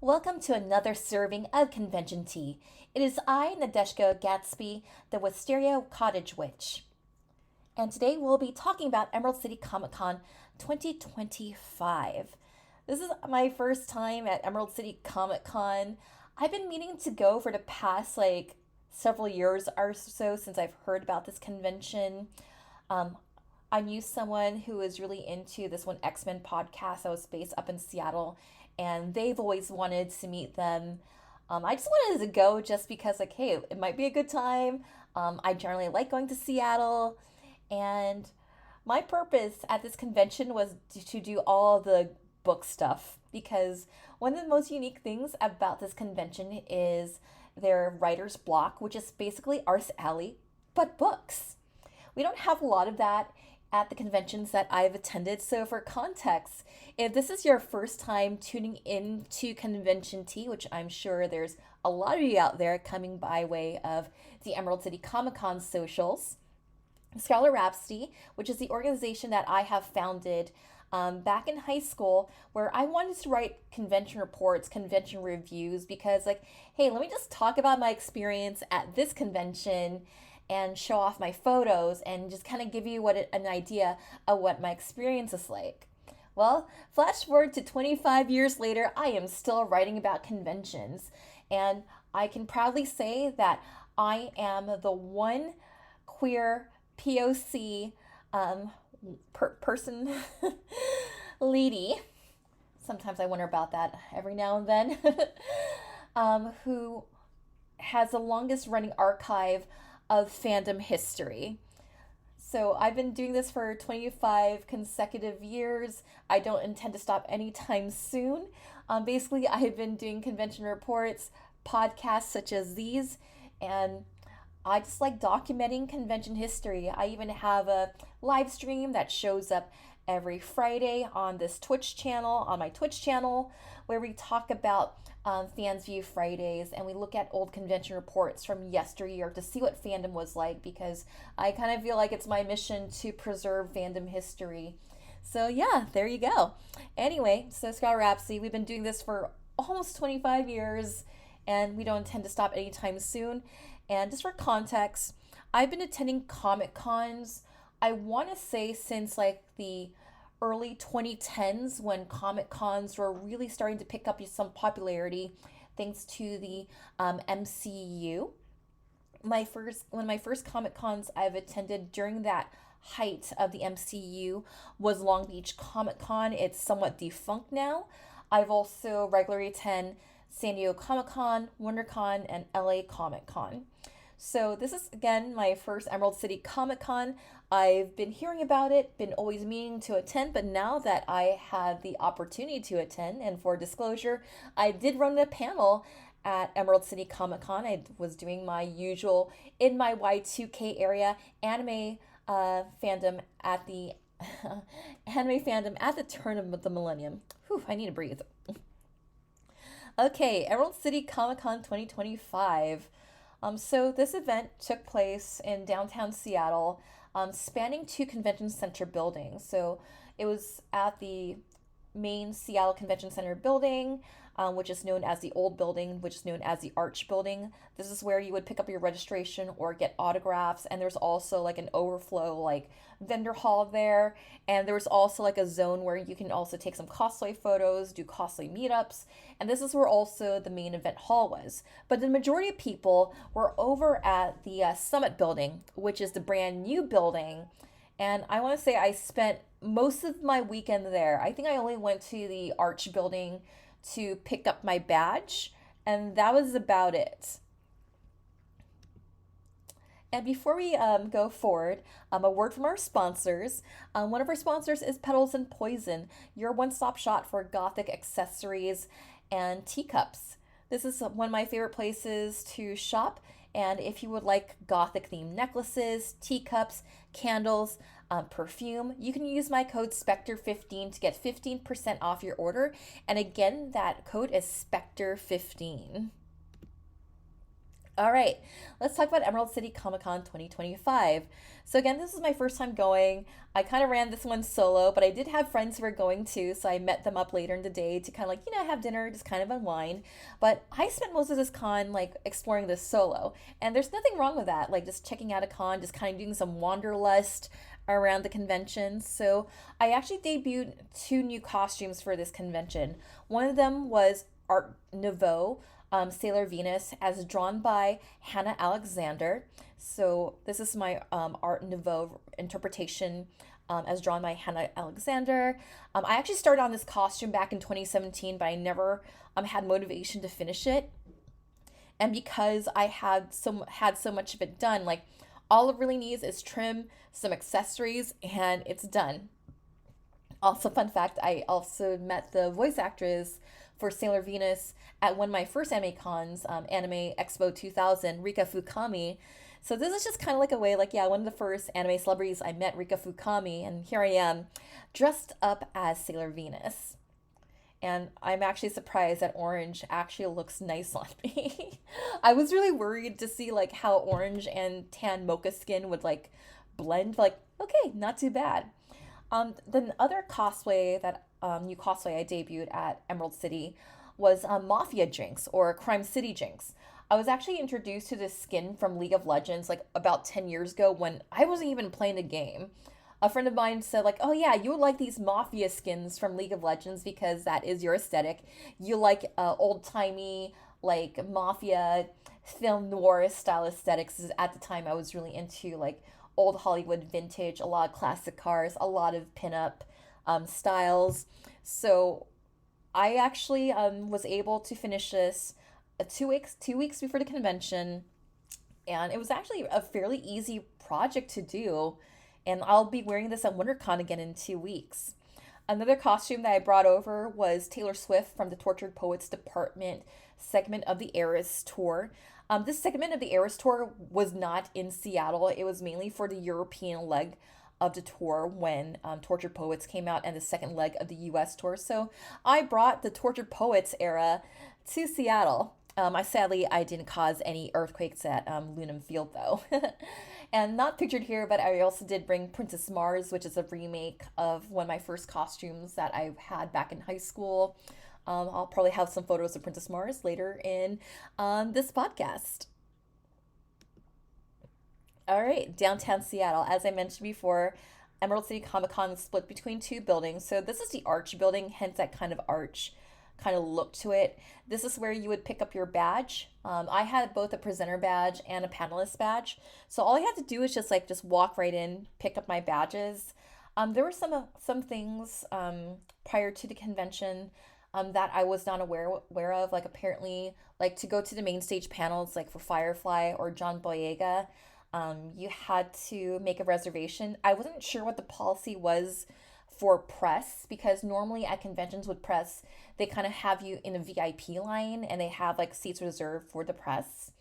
Welcome to another serving of convention tea. It is I, Nadeshka Gatsby, the Wisteria Cottage Witch. And today we'll be talking about Emerald City Comic Con 2025. This is my first time at Emerald City Comic Con. I've been meaning to go for the past several years or so since I've heard about this convention. Um, I knew someone who was really into this one X-Men podcast that was based up in Seattle, and they've always wanted to meet them. I just wanted to go just because, hey, it might be a good time. I generally like going to Seattle, and my purpose at this convention was to do all the book stuff because one of the most unique things about this convention is their writer's block, which is basically Arts Alley, but books. We don't have a lot of that at the conventions that I've attended. So, for context, if this is your first time tuning in to Convention Tea, which I'm sure there's a lot of you out there coming by way of the Emerald City Comic Con socials, Scholar Rhapsody, which is the organization that I have founded back in high school, where I wanted to write convention reports, convention reviews, because, hey, let me just talk about my experience at this convention and show off my photos and just kind of give you an idea of what my experience is like. Well, flash forward to 25 years later, I am still writing about conventions, and I can proudly say that I am the one queer POC person lady. Sometimes I wonder about that every now and then. Who has the longest running archive of fandom history. So I've been doing this for 25 consecutive years. I don't intend to stop anytime soon. Basically, I have been doing convention reports, podcasts such as these, and I just like documenting convention history. I even have a live stream that shows up every Friday on this Twitch channel, on my Twitch channel, where we talk about Fans View Fridays, and we look at old convention reports from yesteryear to see what fandom was like, because I kind of feel like it's my mission to preserve fandom history. So yeah, there you go. Anyway, so Scholar Rhapsody, we've been doing this for almost 25 years, and we don't intend to stop anytime soon. And just for context, I've been attending Comic Cons, I want to say since the early 2010s, when Comic Cons were really starting to pick up some popularity thanks to the MCU. One of my first Comic Cons I've attended during that height of the MCU was Long Beach Comic Con. It's somewhat defunct now. I've also regularly attend San Diego Comic Con, WonderCon, and LA Comic Con. So this is again my first Emerald City Comic Con. I've been hearing about it, been always meaning to attend, but now that I had the opportunity to attend, and for disclosure, I did run a panel at Emerald City Comic Con. I was doing my usual in my Y2K area anime fandom at the anime fandom at the turn of the millennium. Whew, I need to breathe. Okay, Emerald City Comic Con 2025. So this event took place in downtown Seattle, spanning two convention center buildings. So it was at the main Seattle Convention Center building, which is known as the Old Building, which is known as the Arch Building. This is where you would pick up your registration or get autographs, and there's also an overflow vendor hall there, and there was also a zone where you can also take some cosplay photos, do cosplay meetups, and this is where also the main event hall was. But the majority of people were over at the Summit Building, which is the brand new building, and I want to say I spent most of my weekend there. I think I only went to the Arch Building to pick up my badge, and that was about it. And before we go forward, a word from our sponsors. One of our sponsors is Petals and Poison, your one-stop shop for gothic accessories and teacups. This is one of my favorite places to shop. And if you would like gothic themed necklaces, teacups, candles, perfume, you can use my code Spectre15 to get 15% off your order. And again, that code is Spectre15. All right, let's talk about Emerald City Comic Con 2025. So, again, this is my first time going. I kind of ran this one solo, but I did have friends who were going too, so I met them up later in the day to kind of like, have dinner, just kind of unwind. But I spent most of this con like exploring this solo, and there's nothing wrong with that, like just checking out a con, just kind of doing some wanderlust around the convention. So, I actually debuted two new costumes for this convention. One of them was Art Nouveau, Sailor Venus, as drawn by Hannah Alexander. So this is my Art Nouveau interpretation, as drawn by Hannah Alexander. I actually started on this costume back in 2017, but I never had motivation to finish it. And because I had so much of it done, like all it really needs is trim, some accessories, and it's done. Also, fun fact, I also met the voice actress for Sailor Venus at one of my first anime cons, Anime Expo 2000, Rika Fukami. So this is just kind of like a way, like, yeah, one of the first anime celebrities I met, Rika Fukami, and here I am, dressed up as Sailor Venus. And I'm actually surprised that orange actually looks nice on me. I was really worried to see like how orange and tan mocha skin would like blend. Like, okay, not too bad. The other cosplay that new cosplay I debuted at Emerald City was Mafia Jinx or Crime City Jinx. I was actually introduced to this skin from League of Legends like about 10 years ago when I wasn't even playing the game. A friend of mine said like, "Oh yeah, you would like these mafia skins from League of Legends because that is your aesthetic. You like old-timey like mafia film noir style aesthetics." At the time I was really into like old Hollywood vintage, a lot of classic cars, a lot of pinup styles. So I actually was able to finish this 2 weeks before the convention, and it was actually a fairly easy project to do. And I'll be wearing this at WinterCon again in 2 weeks. Another costume that I brought over was Taylor Swift from the Tortured Poets Department segment of the Eras Tour. This segment of the Eras Tour was not in Seattle. It was mainly for the European leg of the tour when Tortured Poets came out, and the second leg of the US tour. So I brought the Tortured Poets era to Seattle. I didn't cause any earthquakes at Lunam Field though. And not pictured here, but I also did bring Princess Mars, which is a remake of one of my first costumes that I had back in high school. I'll probably have some photos of Princess Mars later in this podcast. All right, downtown Seattle. As I mentioned before, Emerald City Comic Con is split between two buildings. So this is the Arch building, hence that kind of arch kind of look to it. This is where you would pick up your badge. I had both a presenter badge and a panelist badge. So all I had to do is just walk right in, pick up my badges. There were some things prior to the convention that I was not aware of. Like apparently, like to go to the main stage panels, like for Firefly or John Boyega, you had to make a reservation. I wasn't sure what the policy was for press because normally at conventions with press, they kind of have you in a VIP line and they have like seats reserved for the press.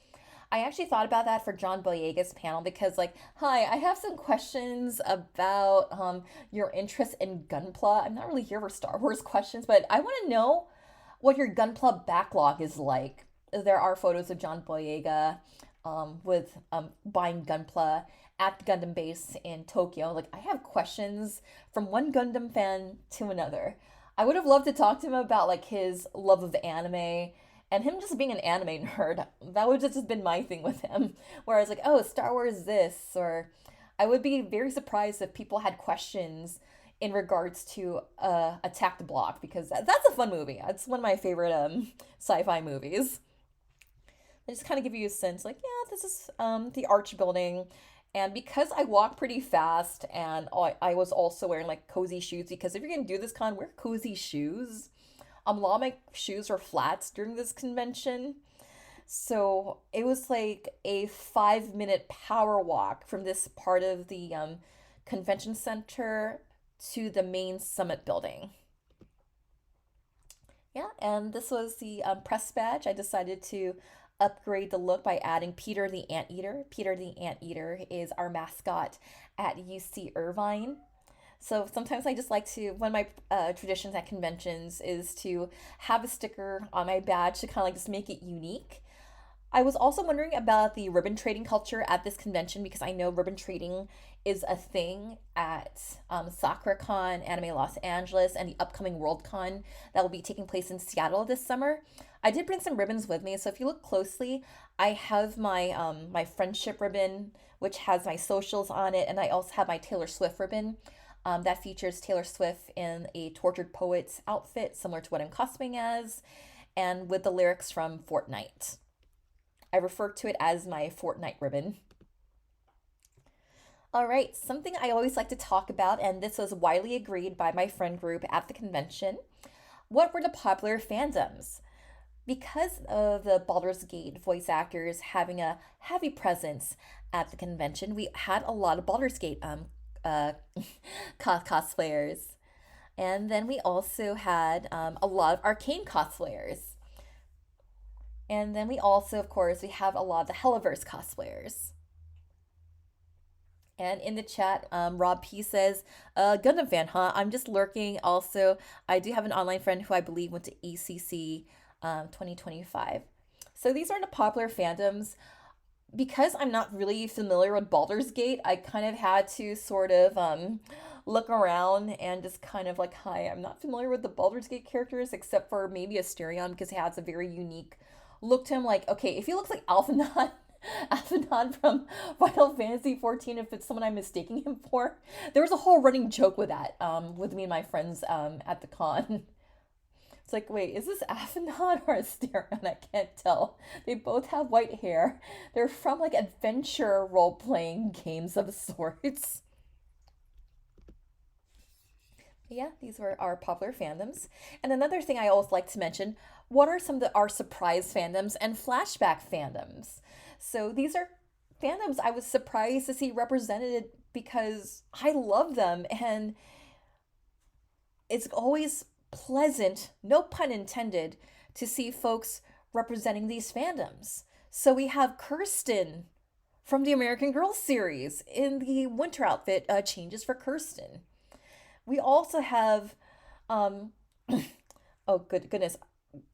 I actually thought about that for John Boyega's panel because, like, hi, I have some questions about your interest in Gunpla. I'm not really here for Star Wars questions, but I want to know what your Gunpla backlog is like. There are photos of John Boyega with buying Gunpla at the Gundam base in Tokyo. Like, I have questions from one Gundam fan to another. I would have loved to talk to him about like his love of anime and him just being an anime nerd. That would just have been my thing with him. Whereas like, oh, Star Wars this, or I would be very surprised if people had questions in regards to Attack the Block because that's a fun movie. It's one of my favorite sci-fi movies. They just kind of give you a sense like, yeah, this is the Arch building. And because I walk pretty fast and I was also wearing like cozy shoes, because if you're going to do this con, wear cozy shoes. A lot of my shoes were flats during this convention. So it was like a 5 minute power walk from this part of the convention center to the main summit building. Yeah, and this was the press badge. I decided to upgrade the look by adding Peter the Anteater. Peter the Anteater is our mascot at UC Irvine. So sometimes I just like to, one of my traditions at conventions is to have a sticker on my badge to kind of like just make it unique. I was also wondering about the ribbon trading culture at this convention because I know ribbon trading is a thing at SakuraCon, Anime Los Angeles, and the upcoming Worldcon that will be taking place in Seattle this summer. I did bring some ribbons with me, so if you look closely, I have my friendship ribbon, which has my socials on it, and I also have my Taylor Swift ribbon. That features Taylor Swift in a tortured poet's outfit, similar to what I'm cosplaying as, and with the lyrics from Fortnite. I refer to it as my Fortnite ribbon. All right, something I always like to talk about, and this was widely agreed by my friend group at the convention. What were the popular fandoms? Because of the Baldur's Gate voice actors having a heavy presence at the convention, we had a lot of Baldur's Gate uh, cosplayers. And then we also had a lot of Arcane cosplayers. And then we also, of course, we have a lot of the Helliverse cosplayers. And in the chat, Rob P says, Gundam fan, huh? I'm just lurking. Also, I do have an online friend who I believe went to ECC 2025. So these are the popular fandoms. Because I'm not really familiar with Baldur's Gate, I kind of had to sort of look around and just kind of like, hi, I'm not familiar with the Baldur's Gate characters except for maybe Asterion because he has a very unique look to him. Like, okay, if he looks like Alphinaud, Alphinaud from Final Fantasy 14, if it's someone I'm mistaking him for, there was a whole running joke with that with me and my friends at the con. It's like, wait, is this Aphanod or Asterion? I can't tell. They both have white hair. They're from like adventure role playing games of sorts. Yeah, these were our popular fandoms. And another thing I always like to mention, what are some of our surprise fandoms and flashback fandoms? So these are fandoms I was surprised to see represented because I love them and it's always pleasant, no pun intended, to see folks representing these fandoms. So we have Kirsten from the American Girl series in the winter outfit changes for Kirsten. We also have, oh goodness,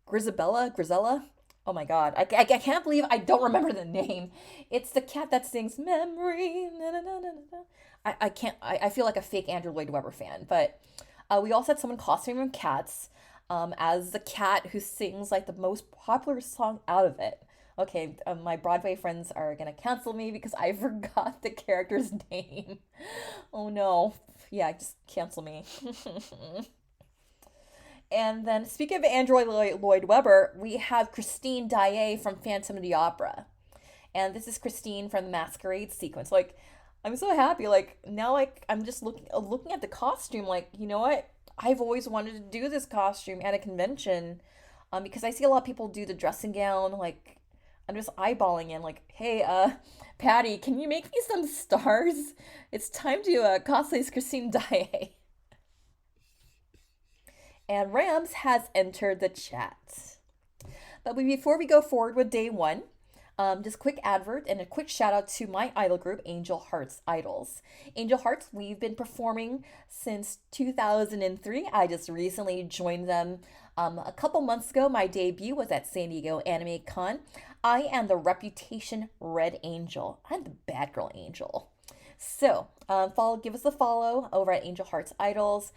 Grisella. Oh my God, I can't believe I don't remember the name. It's the cat that sings "Memory." Na, na, na, na, na. I can't. I feel like a fake Andrew Lloyd Webber fan, but we also had someone costuming cats as the cat who sings like the most popular song out of it. Okay, my Broadway friends are gonna cancel me because I forgot the character's name. Oh no. Yeah, just cancel me. And then, speaking of Andrew Lloyd Webber, we have Christine Daae from Phantom of the Opera. And this is Christine from the Masquerade sequence. Like, I'm so happy. Like now, like I'm just looking at the costume. Like, you know what? I've always wanted to do this costume at a convention, because I see a lot of people do the dressing gown. Like, I'm just eyeballing in. Like, hey, Patty, can you make me some stars? It's time to cosplay as Christine Daae. And Rams has entered the chat. But before we go forward with day one, just quick advert and a quick shout out to my idol group, Angel Hearts Idols. Angel Hearts, we've been performing since 2003. I just recently joined them a couple months ago. My debut was at San Diego Anime Con. I am the Reputation Red Angel. I'm the bad girl angel. So, give us a follow over at Angel Hearts Idols.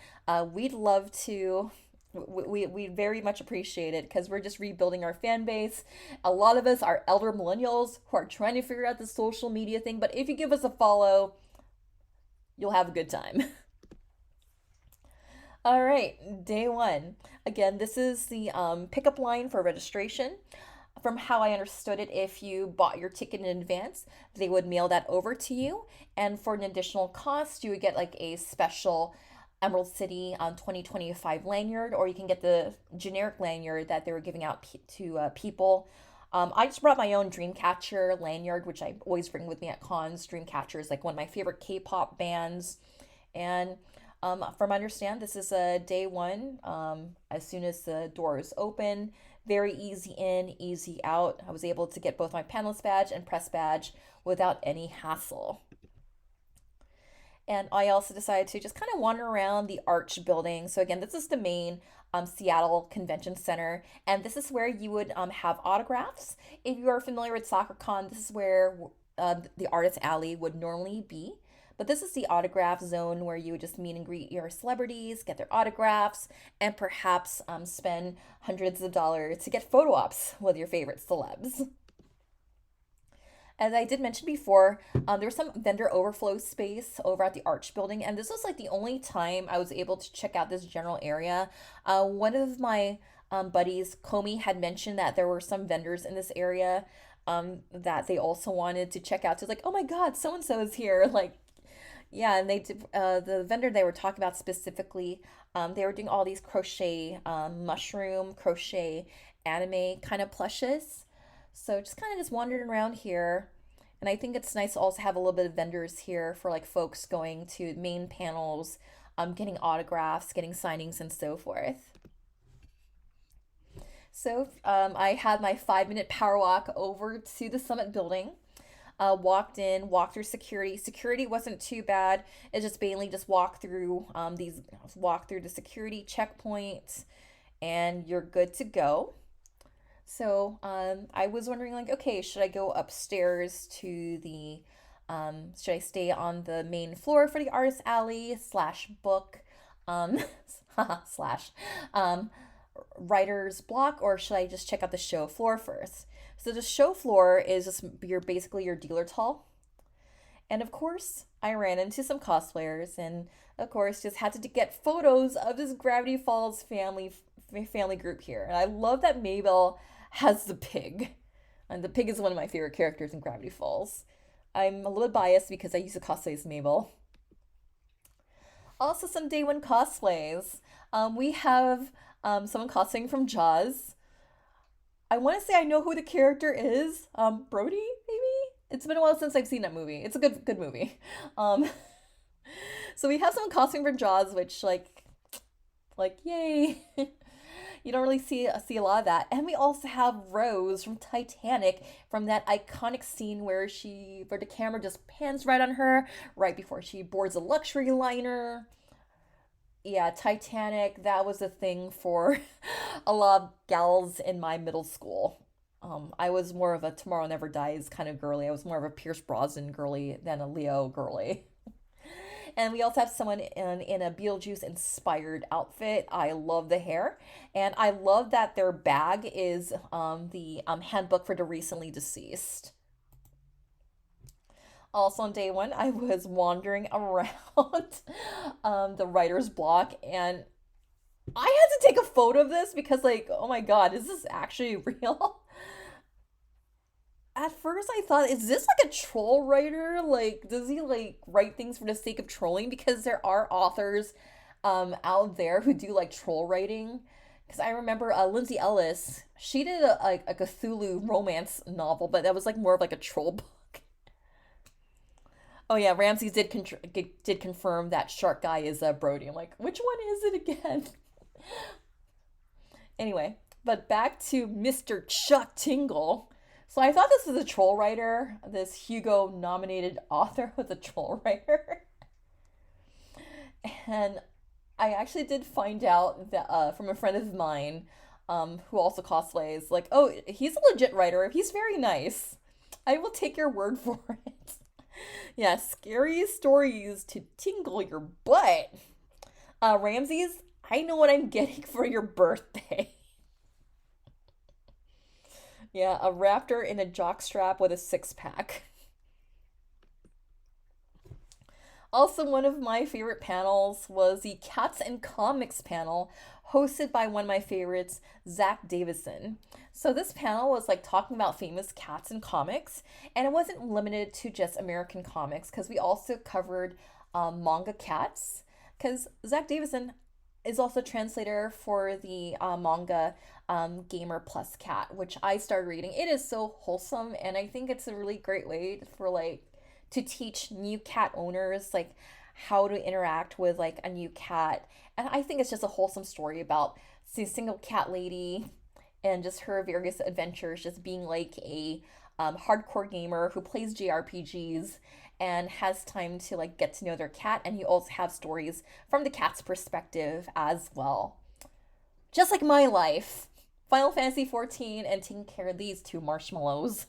We'd love to we very much appreciate it because we're just rebuilding our fan base. A lot of us are elder millennials who are trying to figure out the social media thing, but if you give us a follow, you'll have a good time. All right, day one. Again, this is the pickup line for registration. From how I understood it, if you bought your ticket in advance, they would mail that over to you. And for an additional cost, you would get like a special Emerald City 2025 lanyard, or you can get the generic lanyard that they were giving out to people. I just brought my own Dreamcatcher lanyard, which I always bring with me at cons. Dreamcatcher is like one of my favorite K-pop bands. And from understand, this is a day one. As soon as the doors open, very easy in, easy out. I was able to get both my panelist badge and press badge without any hassle. And I also decided to just kind of wander around the Arch building. So again, this is the main Seattle Convention Center, and this is where you would have autographs. If you are familiar with SoccerCon, this is where the Artist Alley would normally be. But this is the autograph zone where you would just meet and greet your celebrities, get their autographs, and perhaps spend hundreds of dollars to get photo ops with your favorite celebs. As I did mention before, there was some vendor overflow space over at the Arch building, and this was like the only time I was able to check out this general area. One of my buddies, Comey, had mentioned that there were some vendors in this area that they also wanted to check out. So it's like, oh my God, so and so is here. Like, yeah, and they did, the vendor they were talking about specifically, they were doing all these crochet, mushroom crochet anime kind of plushes. So just kind of just wandering around here. And I think it's nice to also have a little bit of vendors here for like folks going to main panels, getting autographs, getting signings, and so forth. So I had my 5 minute power walk over to the Summit building. Walked in, walked through security. Security wasn't too bad. It just mainly just walk through the security checkpoint, and you're good to go. So I was wondering, like, okay, should I go upstairs to should I stay on the main floor for the artist alley slash book, um, slash um, writer's block, or should I just check out the show floor first? So the show floor is just basically your dealer's hall. And of course, I ran into some cosplayers, and of course, just had to get photos of this Gravity Falls family group here. And I love that Mabel has the pig, and the pig is one of my favorite characters in Gravity Falls. I'm a little biased because I used to cosplay as Mabel. Also, some day one cosplays. We have someone cosplaying from Jaws. I want to say I know who the character is. Brody, maybe? It's been a while since I've seen that movie. It's a good movie. Um, so we have someone cosplaying from Jaws, which yay! You don't really see a lot of that. And we also have Rose from Titanic, from that iconic scene where the camera just pans right on her right before she boards a luxury liner. Yeah, Titanic, that was a thing for a lot of gals in my middle school. I was more of a Tomorrow Never Dies kind of girly. I was more of a Pierce Brosnan girly than a Leo girly. And we also have someone in a Beetlejuice inspired outfit. I love the hair. And I love that their bag is the handbook for the recently deceased. Also on day one, I was wandering around the writer's block, and I had to take a photo of this because, like, oh my God, is this actually real? At first I thought, is this like a troll writer? Like, does he like write things for the sake of trolling? Because there are authors out there who do like troll writing. Because I remember Lindsay Ellis, she did a Cthulhu romance novel, but that was like more of like a troll book. Oh yeah, Ramsey did confirm that Shark Guy is Brody. I'm like, which one is it again? Anyway, but back to Mr. Chuck Tingle. So I thought this was a troll writer. This Hugo nominated author was a troll writer. And I actually did find out that from a friend of mine who also cosplays, like, oh, he's a legit writer. He's very nice. I will take your word for it. Yeah, scary stories to tingle your butt. Ramses, I know what I'm getting for your birthday. Yeah, a raptor in a jockstrap with a six pack. Also, one of my favorite panels was the Cats and Comics panel, hosted by one of my favorites, Zach Davison. So, this panel was like talking about famous cats and comics, and it wasn't limited to just American comics because we also covered manga cats. Because Zach Davison is also translator for the manga Gamer Plus Cat, which I started reading. It is so wholesome, and I think it's a really great way for like to teach new cat owners like how to interact with like a new cat. And I think it's just a wholesome story about the single cat lady and just her various adventures, just being like a hardcore gamer who plays JRPGs and has time to like get to know their cat, and you also have stories from the cat's perspective as well. Just like my life. Final Fantasy 14 and taking care of these two marshmallows.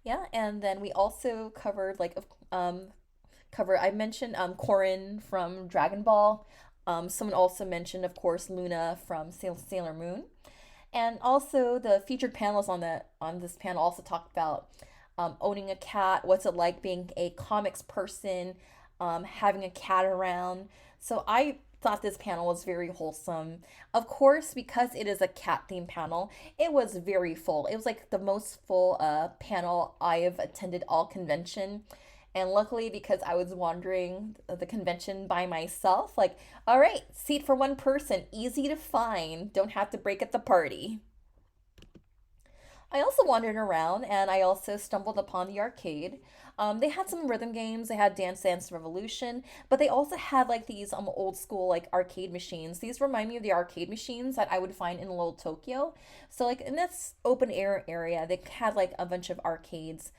Yeah, and then we also covered I mentioned Corrin from Dragon Ball. Someone also mentioned, of course, Luna from Sailor Moon. And also the featured panels on this panel also talked about owning a cat, what's it like being a comics person, having a cat around. So I thought this panel was very wholesome. Of course, because it is a cat themed panel, it was very full. It was like the most full panel I've attended all convention. And luckily, because I was wandering the convention by myself, like, all right, seat for one person, easy to find, don't have to break at the party. I also wandered around and I also stumbled upon the arcade. They had some rhythm games, they had Dance Dance Revolution, but they also had like these old school like arcade machines. These remind me of the arcade machines that I would find in Little Tokyo. So like in this open air area, they had like a bunch of arcades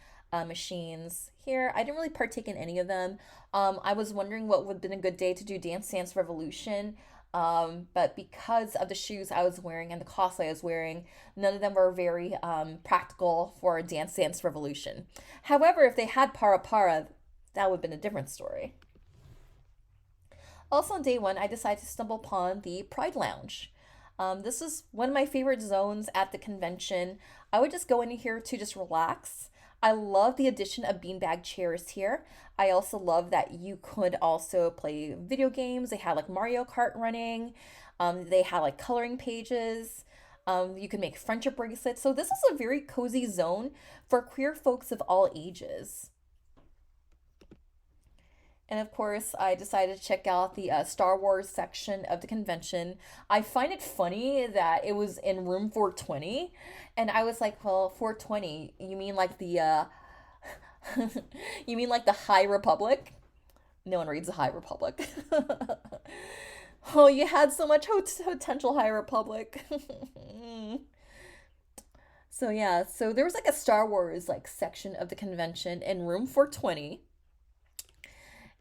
machines here. I didn't really partake in any of them. I was wondering what would have been a good day to do Dance Dance Revolution. But because of the shoes I was wearing and the cosplay I was wearing, none of them were very practical for Dance Dance Revolution. However, if they had Para Para, that would have been a different story. Also, on day one, I decided to stumble upon the Pride Lounge. This is one of my favorite zones at the convention. I would just go in here to just relax. I love the addition of beanbag chairs here. I also love that you could also play video games. They had like Mario Kart running. They had like coloring pages. You can make friendship bracelets. So this is a very cozy zone for queer folks of all ages. And of course, I decided to check out the Star Wars section of the convention. I find it funny that it was in room 420. And I was like, well, 420, you mean like you mean like the High Republic? No one reads the High Republic. Oh, you had so much potential High Republic. So yeah, so there was like a Star Wars like section of the convention in room 420,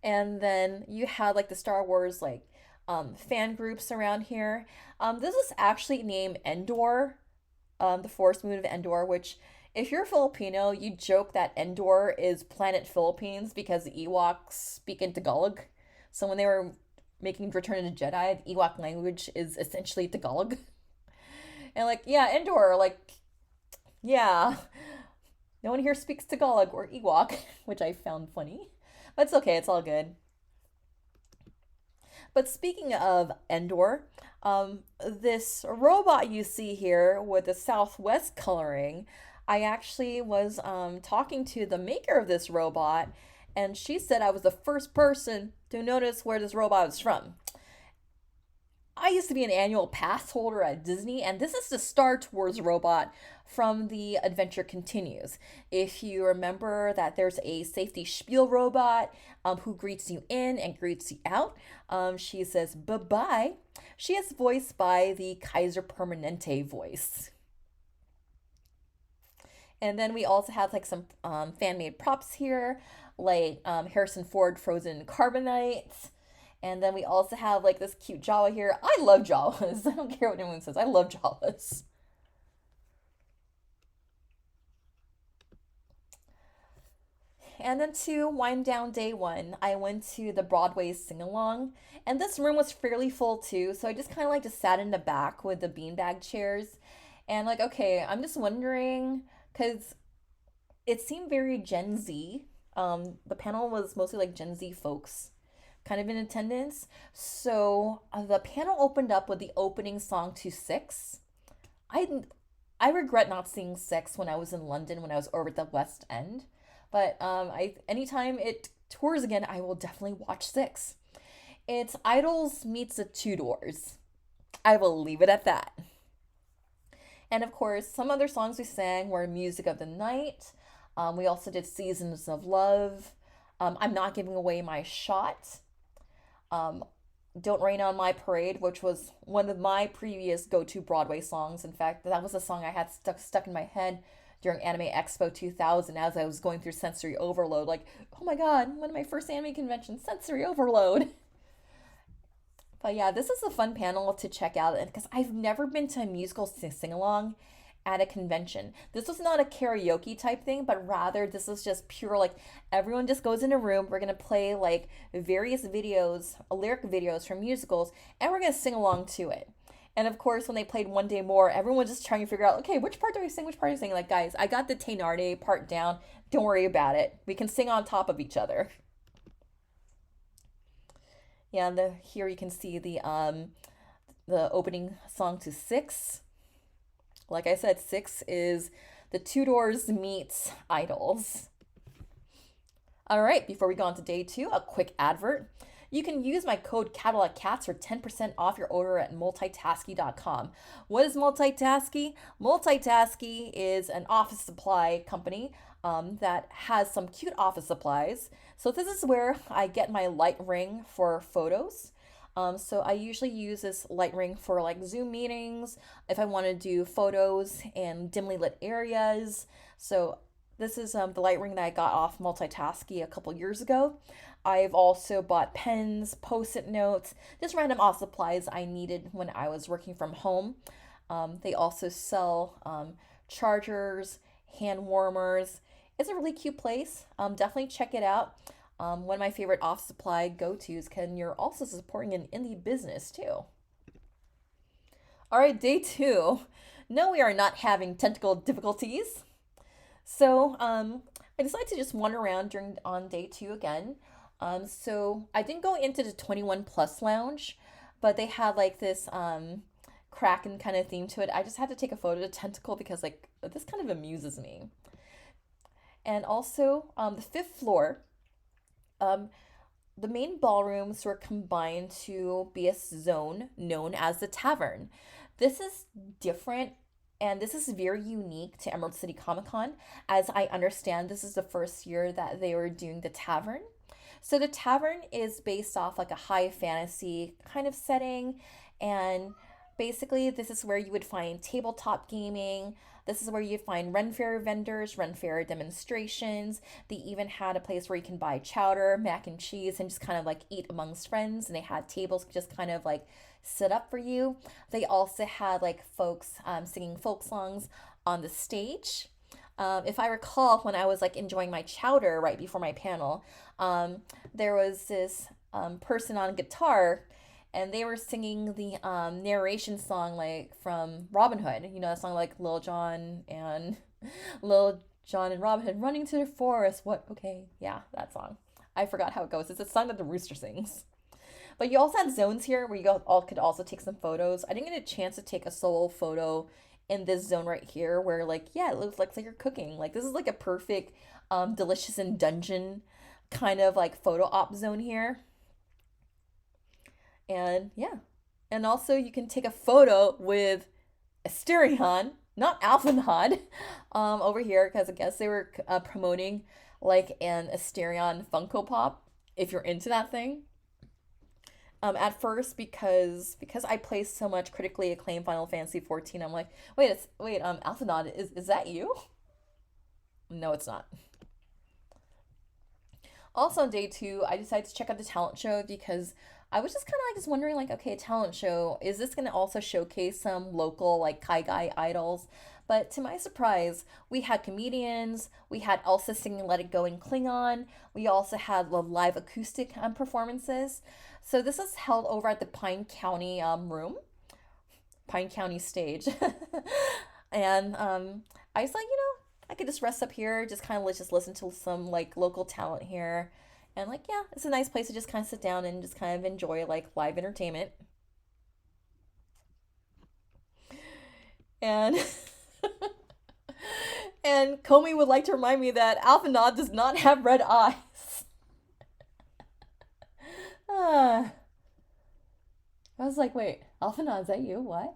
and then you had like the Star Wars like fan groups around here. This is actually named Endor, the Forest Moon of Endor, which if you're Filipino, you joke that Endor is planet Philippines because the Ewoks speak in Tagalog. So when they were making Return of the Jedi, the Ewok language is essentially Tagalog. And like, yeah, Endor, like, yeah, no one here speaks Tagalog or Ewok, which I found funny. But it's okay, it's all good. But speaking of Endor, this robot you see here with the Southwest coloring, I actually was talking to the maker of this robot, and she said I was the first person to notice where this robot was from. I used to be an annual pass holder at Disney, and this is the Star Tours robot from the Adventure Continues. If you remember that there's a safety spiel robot who greets you in and greets you out, she says bye bye. She is voiced by the Kaiser Permanente voice. And then we also have like some fan made props here, like Harrison Ford frozen carbonite. And then we also have like this cute Jawa here. I love Jawas. I don't care what anyone says. I love Jawas. And then to wind down day one, I went to the Broadway sing along. And this room was fairly full too. So I just kind of like just sat in the back with the beanbag chairs. And like, okay, I'm just wondering, because it seemed very Gen Z. The panel was mostly like Gen Z folks kind of in attendance. So the panel opened up with the opening song to Six. I I regret not seeing Six when I was in London when I was over at the West End. But I anytime it tours again, I will definitely watch Six. It's Idols meets the Tudors. I will leave it at that. And of course, some other songs we sang were Music of the Night. We also did Seasons of Love. I'm not giving away my shot. Um, Don't Rain on My Parade, which was one of my previous go-to Broadway songs. In fact, that was a song I had stuck in my head during Anime Expo 2000 as I was going through sensory overload. Like, oh my god, one of my first anime conventions, sensory overload. But yeah, this is a fun panel to check out because I've never been to a musical sing along at a convention. This was not a karaoke type thing, but rather this was just pure like everyone just goes in a room. We're gonna play like various videos, lyric videos from musicals, and we're gonna sing along to it. And of course, when they played One Day More, everyone was just trying to figure out, okay, which part do I sing? Which part do I sing? Like, guys, I got the Thénardier part down. Don't worry about it. We can sing on top of each other. Yeah, here you can see the opening song to Six. Like I said, Six is the Tudors meets Idols. All right, before we go on to day two, a quick advert. You can use my code CadillacCats for 10% off your order at multitasky.com. What is Multitasky? Multitasky is an office supply company that has some cute office supplies. So this is where I get my light ring for photos. So I usually use this light ring for like Zoom meetings, if I want to do photos in dimly lit areas. So this is the light ring that I got off Multitasky a couple years ago. I've also bought pens, post-it notes, just random office supplies I needed when I was working from home. They also sell chargers, hand warmers. It's a really cute place. Definitely check it out. One of my favorite office supply go-tos, and you're also supporting an indie business too. All right, day two. No, we are not having technical difficulties. So I decided to just wander around on day two again. So I didn't go into the 21 plus lounge, but they had like this Kraken kind of theme to it. I just had to take a photo of the tentacle because like this kind of amuses me. And also the fifth floor, the main ballrooms were combined to be a zone known as the Tavern. This is different and this is very unique to Emerald City Comic Con. As I understand, this is the first year that they were doing the Tavern. So the Tavern is based off like a high fantasy kind of setting, and basically this is where you would find tabletop gaming. This is where you find Ren Fair vendors, Ren Fair demonstrations. They even had a place where you can buy chowder, mac and cheese, and just kind of like eat amongst friends. And they had tables just kind of like set up for you. They also had like folks singing folk songs on the stage. If I recall, when I was like enjoying my chowder right before my panel, there was this person on guitar, and they were singing the narration song like from Robin Hood. You know that song like Lil John and Robin Hood running to the forest. What? Okay, yeah, that song. I forgot how it goes. It's a song that the rooster sings. But you also had zones here where you all could also take some photos. I didn't get a chance to take a solo photo in this zone right here where like yeah it looks like you're cooking. Like this is like a perfect delicious in dungeon kind of like photo op zone here. And yeah, and also you can take a photo with Asterion, not Alphanod, over here because I guess they were promoting like an Asterion Funko Pop if you're into that thing. At first, because I play so much critically acclaimed Final Fantasy 14, I'm like, Alphanod, is that you? No, it's not. Also on day two, I decided to check out the talent show because I was just kind of like just wondering like, okay, talent show, is this going to also showcase some local like Kaigai idols? But to my surprise, we had comedians, we had Elsa singing Let It Go in Klingon, we also had live acoustic performances. So this is held over at the Pine County room, Pine County stage. And I was like, I could just rest up here, just kind of just listen to some like local talent here. And like, yeah, it's a nice place to just kind of sit down and just kind of enjoy like live entertainment. And and Comey would like to remind me that Alphanod does not have red eyes. I was like, wait, Alphanod, is that you? What?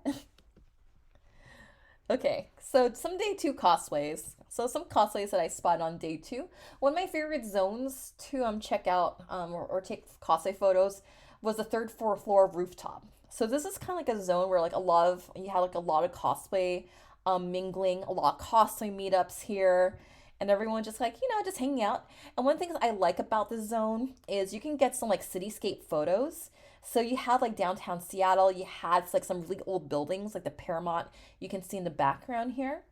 Okay, so some day two cosplays. So some cosplays that I spotted on day two. One of my favorite zones to check out or take cosplay photos was the third floor rooftop. So this is kind of like a zone where like you have like a lot of cosplay mingling, a lot of cosplay meetups here, and everyone just like, just hanging out. And one thing I like about this zone is you can get some like cityscape photos. So you have like downtown Seattle, you had like some really old buildings like the Paramount you can see in the background here.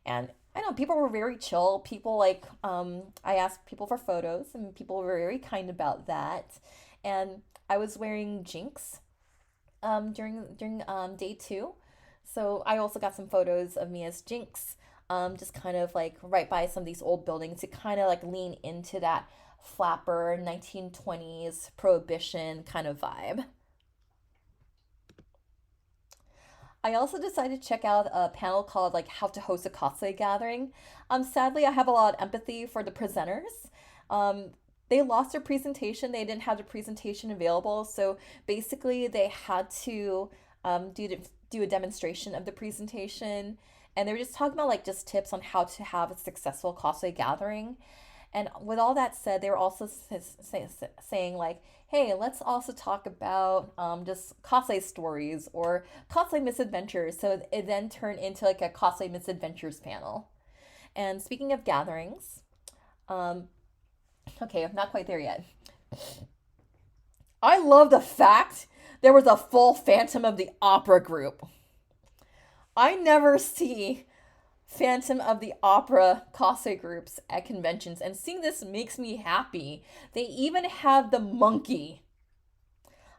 And I know people were very chill. People like I asked people for photos and people were very kind about that. And I was wearing Jinx during day two. So I also got some photos of me as Jinx, just kind of like right by some of these old buildings to kind of like lean into that flapper 1920s prohibition kind of vibe. I also decided to check out a panel called like How to Host a Cosplay Gathering. Sadly, I have a lot of empathy for the presenters. Um, they lost their presentation. They didn't have the presentation available, so basically they had to do a demonstration of the presentation, and they were just talking about like just tips on how to have a successful cosplay gathering. And with all that said, they were also saying like, hey, let's also talk about just cosplay stories or cosplay misadventures. So it then turned into like a cosplay misadventures panel. And speaking of gatherings, um, okay, I'm not quite there yet. I love the fact there was a full Phantom of the Opera group. I never see Phantom of the Opera cosplay groups at conventions, and seeing this makes me happy. They even have the monkey.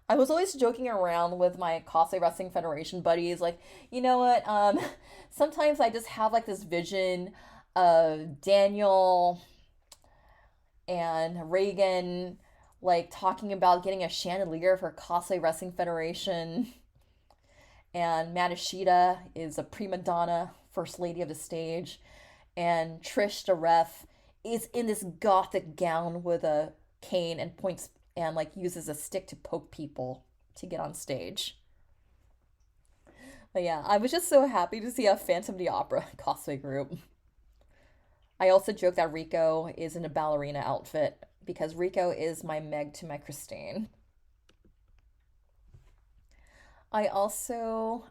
I was always joking around with my cosplay wrestling federation buddies, like, you know what? Sometimes I just have like this vision of Daniel and Reagan like talking about getting a chandelier for cosplay wrestling federation, and Matashita is a prima donna, first lady of the stage, and Trish the ref is in this gothic gown with a cane and points and like uses a stick to poke people to get on stage. But yeah, I was just so happy to see a Phantom of the Opera cosplay group. I also joke that Rico is in a ballerina outfit because Rico is my Meg to my Christine. I also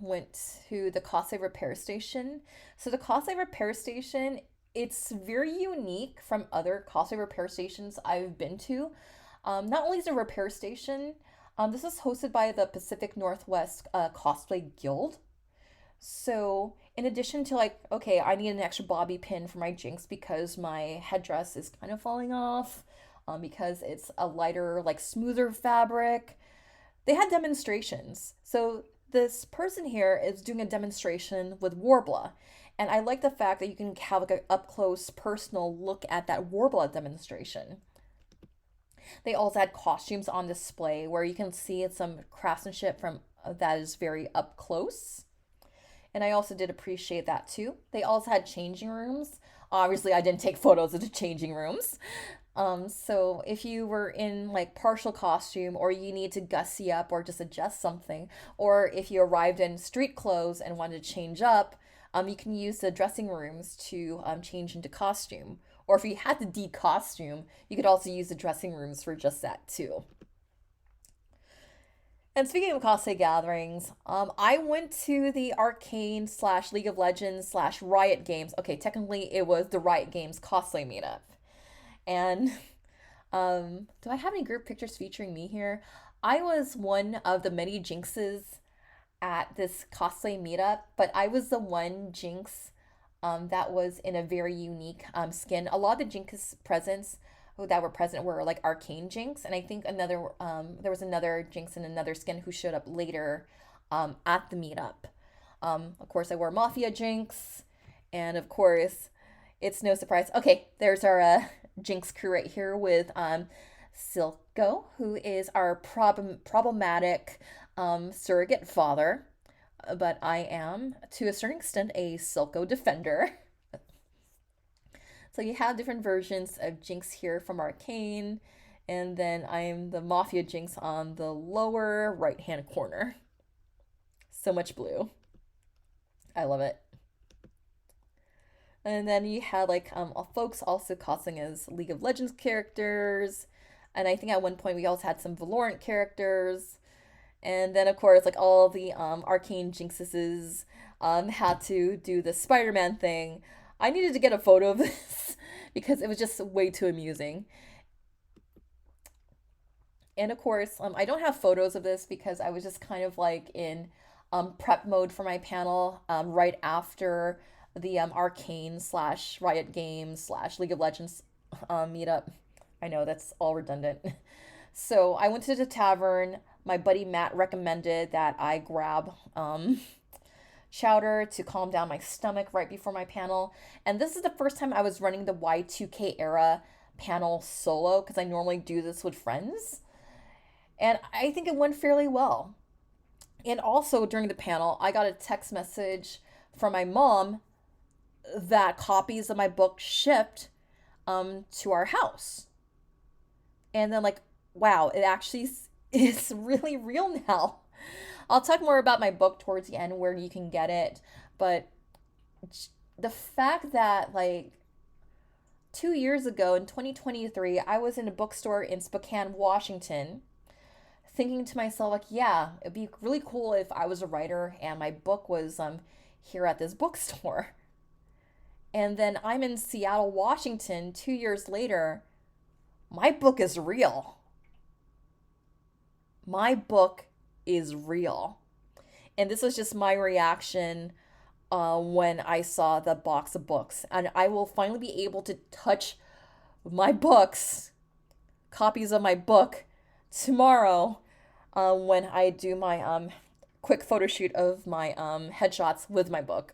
went to the cosplay repair station. So the cosplay repair station, it's very unique from other cosplay repair stations I've been to. Not only is it a repair station, this is hosted by the Pacific Northwest Cosplay Guild. So in addition to like, okay, I need an extra bobby pin for my Jinx because my headdress is kind of falling off, because it's a lighter, like smoother fabric. They had demonstrations. So this person here is doing a demonstration with Warbler. And I like the fact that you can have like an up close personal look at that Warbler demonstration. They also had costumes on display where you can see some craftsmanship from that is very up close. And I also did appreciate that too. They also had changing rooms. Obviously, I didn't take photos of the changing rooms. So if you were in like partial costume or you need to gussy up or just adjust something, or if you arrived in street clothes and wanted to change up, you can use the dressing rooms to change into costume. Or if you had to de-costume, you could also use the dressing rooms for just that too. And speaking of cosplay gatherings, I went to the Arcane slash League of Legends slash Riot Games. Okay, technically it was the Riot Games cosplay meetup. And do I have any group pictures featuring me here? I was one of the many Jinxes at this cosplay meetup, but I was the one Jinx that was in a very unique skin. A lot of the Jinx presents that were present were like arcane Jinx, and I think another there was another Jinx in another skin who showed up later at the meetup. Of course, I wore Mafia Jinx, and of course, it's no surprise. Okay, there's our Jinx crew right here with Silco, who is our problematic surrogate father. But I am, to a certain extent, a Silco defender. So you have different versions of Jinx here from Arcane, and then I am the Mafia Jinx on the lower right-hand corner. So much blue. I love it. And then you had like folks also costing as League of Legends characters, and I think at one point we also had some Valorant characters, And then of course like all the arcane jinxes had to do the Spider-Man thing. I needed to get a photo of this because it was just way too amusing. And of course, I don't have photos of this because I was just kind of like in prep mode for my panel right after the Arcane slash Riot Games slash League of Legends meetup. I know that's all redundant. So I went to the tavern. My buddy Matt recommended that I grab chowder to calm down my stomach right before my panel. And this is the first time I was running the Y2K era panel solo because I normally do this with friends. And I think it went fairly well. And also during the panel, I got a text message from my mom that copies of my book shipped to our house. And then, like, wow, it actually is really real now. I'll talk more about my book towards the end where you can get it. But the fact that, like, 2 years ago in 2023, I was in a bookstore in Spokane, Washington, thinking to myself, like, yeah, it'd be really cool if I was a writer and my book was here at this bookstore. And then I'm in Seattle, Washington 2 years later. My book is real. My book is real. And this was just my reaction when I saw the box of books. And I will finally be able to touch my books, copies of my book, tomorrow when I do my quick photo shoot of my headshots with my book.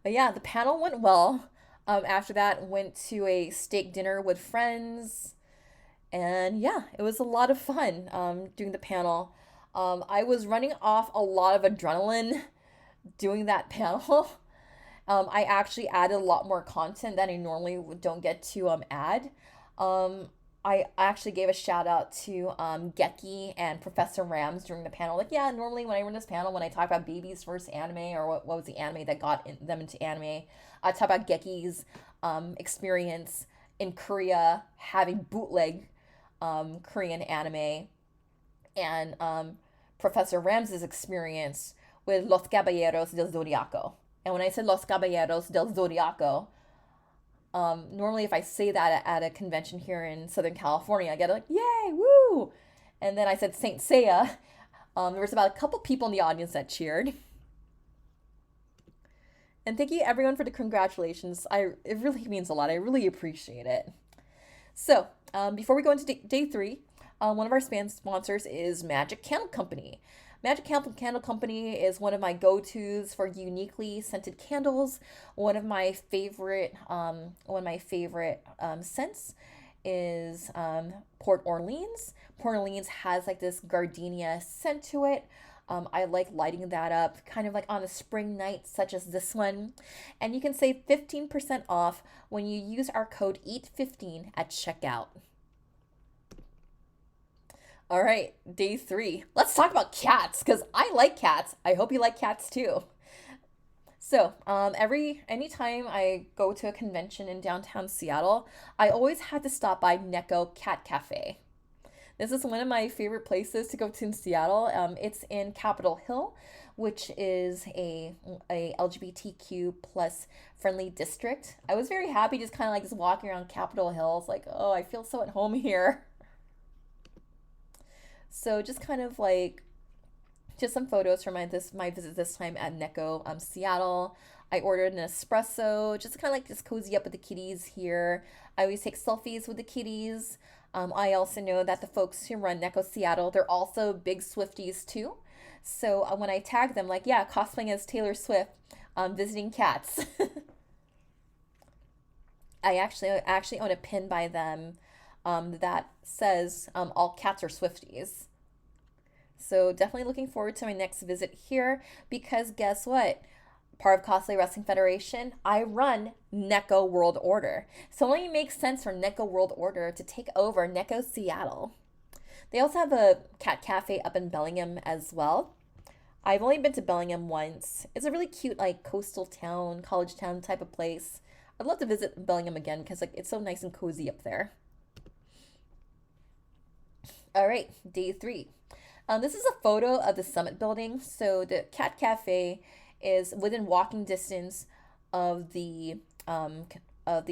But yeah, the panel went well. After that, went to a steak dinner with friends. And yeah, it was a lot of fun doing the panel. I was running off a lot of adrenaline doing that panel. I actually added a lot more content that I normally don't get to add. Um, I actually gave a shout out to Geki and Professor Rams during the panel. Like, yeah, normally when I run this panel, when I talk about baby's first anime or what was the anime that got them into anime, I talk about Geki's experience in Korea having bootleg Korean anime and Professor Rams's experience with Los Caballeros del Zodiaco. And when I said Los Caballeros del Zodiaco, normally if I say that at a convention here in Southern California, I get like, yay, woo! And then I said Saint Seiya. There was about a couple people in the audience that cheered. And thank you everyone for the congratulations. It really means a lot. I really appreciate it. So, before we go into day three, one of our sponsors is Magic Candle Company. Magic Candle Company is one of my go-tos for uniquely scented candles. One of my favorite scents is Port Orleans. Port Orleans has like this gardenia scent to it. I like lighting that up kind of like on a spring night such as this one. And you can save 15% off when you use our code EAT15 at checkout. All right, day three. Let's talk about cats because I like cats. I hope you like cats too. So, anytime I go to a convention in downtown Seattle, I always had to stop by Neko Cat Cafe. This is one of my favorite places to go to in Seattle. It's in Capitol Hill, which is a LGBTQ plus friendly district. I was very happy just kind of like just walking around Capitol Hill. It's like, oh, I feel so at home here. So just kind of like just some photos from my visit this time at Neko Seattle. I ordered an espresso, just kind of like just cozy up with the kitties here. I always take selfies with the kitties. I also know that the folks who run Neko Seattle, they're also big Swifties too. So when I tag them, like, yeah, cosplaying as Taylor Swift, visiting cats. I actually own a pin by them that says all cats are Swifties. So definitely looking forward to my next visit here because guess what? Part of Cosplay Wrestling Federation, I run Neko World Order. So it only makes sense for Neko World Order to take over Neko Seattle. They also have a cat cafe up in Bellingham as well. I've only been to Bellingham once. It's a really cute like coastal town, college town type of place. I'd love to visit Bellingham again because like it's so nice and cozy up there. All right, day three. This is a photo of the Summit building. So the Cat Cafe is within walking distance of the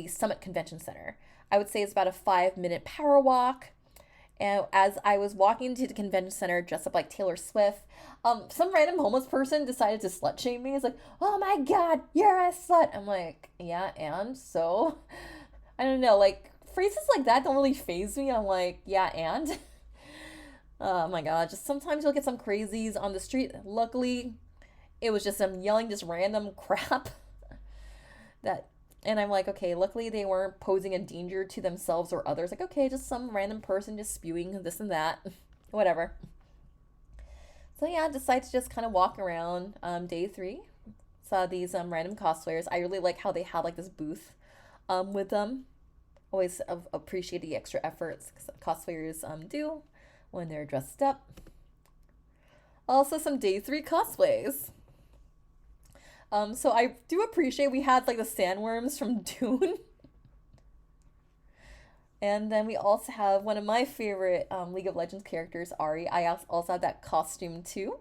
Summit Convention Center. I would say it's about a 5 minute power walk. And as I was walking to the convention center dressed up like Taylor Swift, some random homeless person decided to slut shame me. It's like, oh my God, you're a slut. I'm like, yeah, and so? I don't know, like, phrases like that don't really phase me. I'm like, yeah, and? Oh my God, just sometimes you'll get some crazies on the street. Luckily, it was just some yelling just random crap that and I'm like, okay, luckily they weren't posing a danger to themselves or others. Like, okay, just some random person just spewing this and that. Whatever. So yeah, decided to just kind of walk around day three. Saw these random cosplayers. I really like how they had like this booth with them. Always appreciate the extra efforts cosplayers do when they're dressed up. Also some day three cosplays. So I do appreciate we had like the sandworms from Dune. And then we also have one of my favorite League of Legends characters, Ari. I also have that costume too.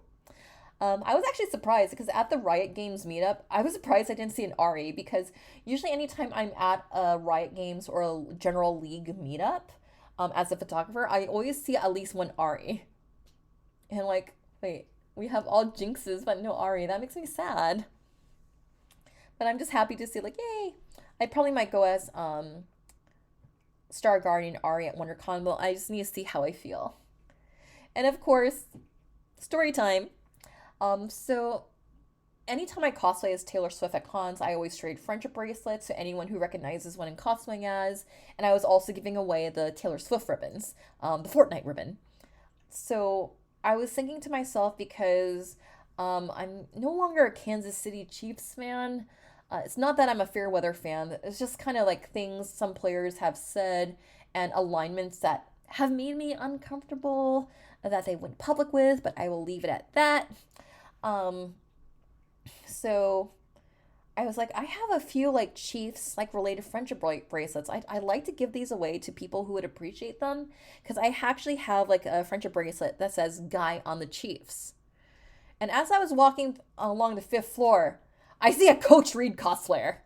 I was actually surprised because at the Riot Games meetup, I was surprised I didn't see an Ari because usually anytime I'm at a Riot Games or a General League meetup, as a photographer, I always see at least one Ari. And like, wait, we have all Jinxes but no Ari. That makes me sad. But I'm just happy to see like, yay! I probably might go as Star Guardian Ari at WonderCon, but I just need to see how I feel. And of course, story time. So anytime I cosplay as Taylor Swift at cons, I always trade friendship bracelets to anyone who recognizes what I'm cosplaying as. And I was also giving away the Taylor Swift ribbons, the Fortnite ribbon. So I was thinking to myself because I'm no longer a Kansas City Chiefs fan. It's not that I'm a fair weather fan. It's just kind of like things some players have said and alignments that have made me uncomfortable that they went public with, but I will leave it at that. Um, so I was like, I have a few like Chiefs like related friendship bracelets. I like to give these away to people who would appreciate them because I actually have like a friendship bracelet that says "Guy on the Chiefs." And as I was walking along the fifth floor, I see a Coach Reed cosplayer.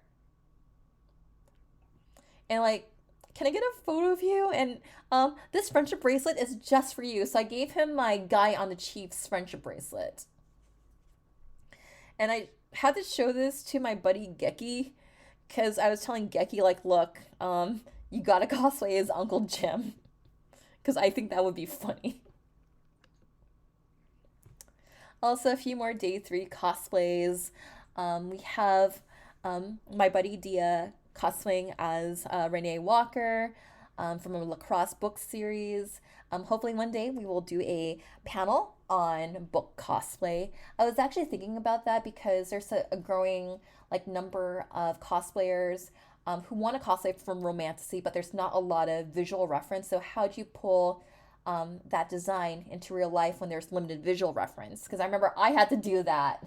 And like, can I get a photo of you? And this friendship bracelet is just for you. So I gave him my Guy on the Chiefs friendship bracelet. And I had to show this to my buddy Geki because I was telling Geki like, look, you gotta cosplay as Uncle Jim because I think that would be funny. Also, a few more day three cosplays. We have my buddy Dia cosplaying as Renee Walker from a lacrosse book series. Hopefully, one day we will do a panel on book cosplay. I was actually thinking about that because there's a growing like number of cosplayers who want to cosplay from Romantasy, but there's not a lot of visual reference. So, how do you pull that design into real life when there's limited visual reference? Because I remember I had to do that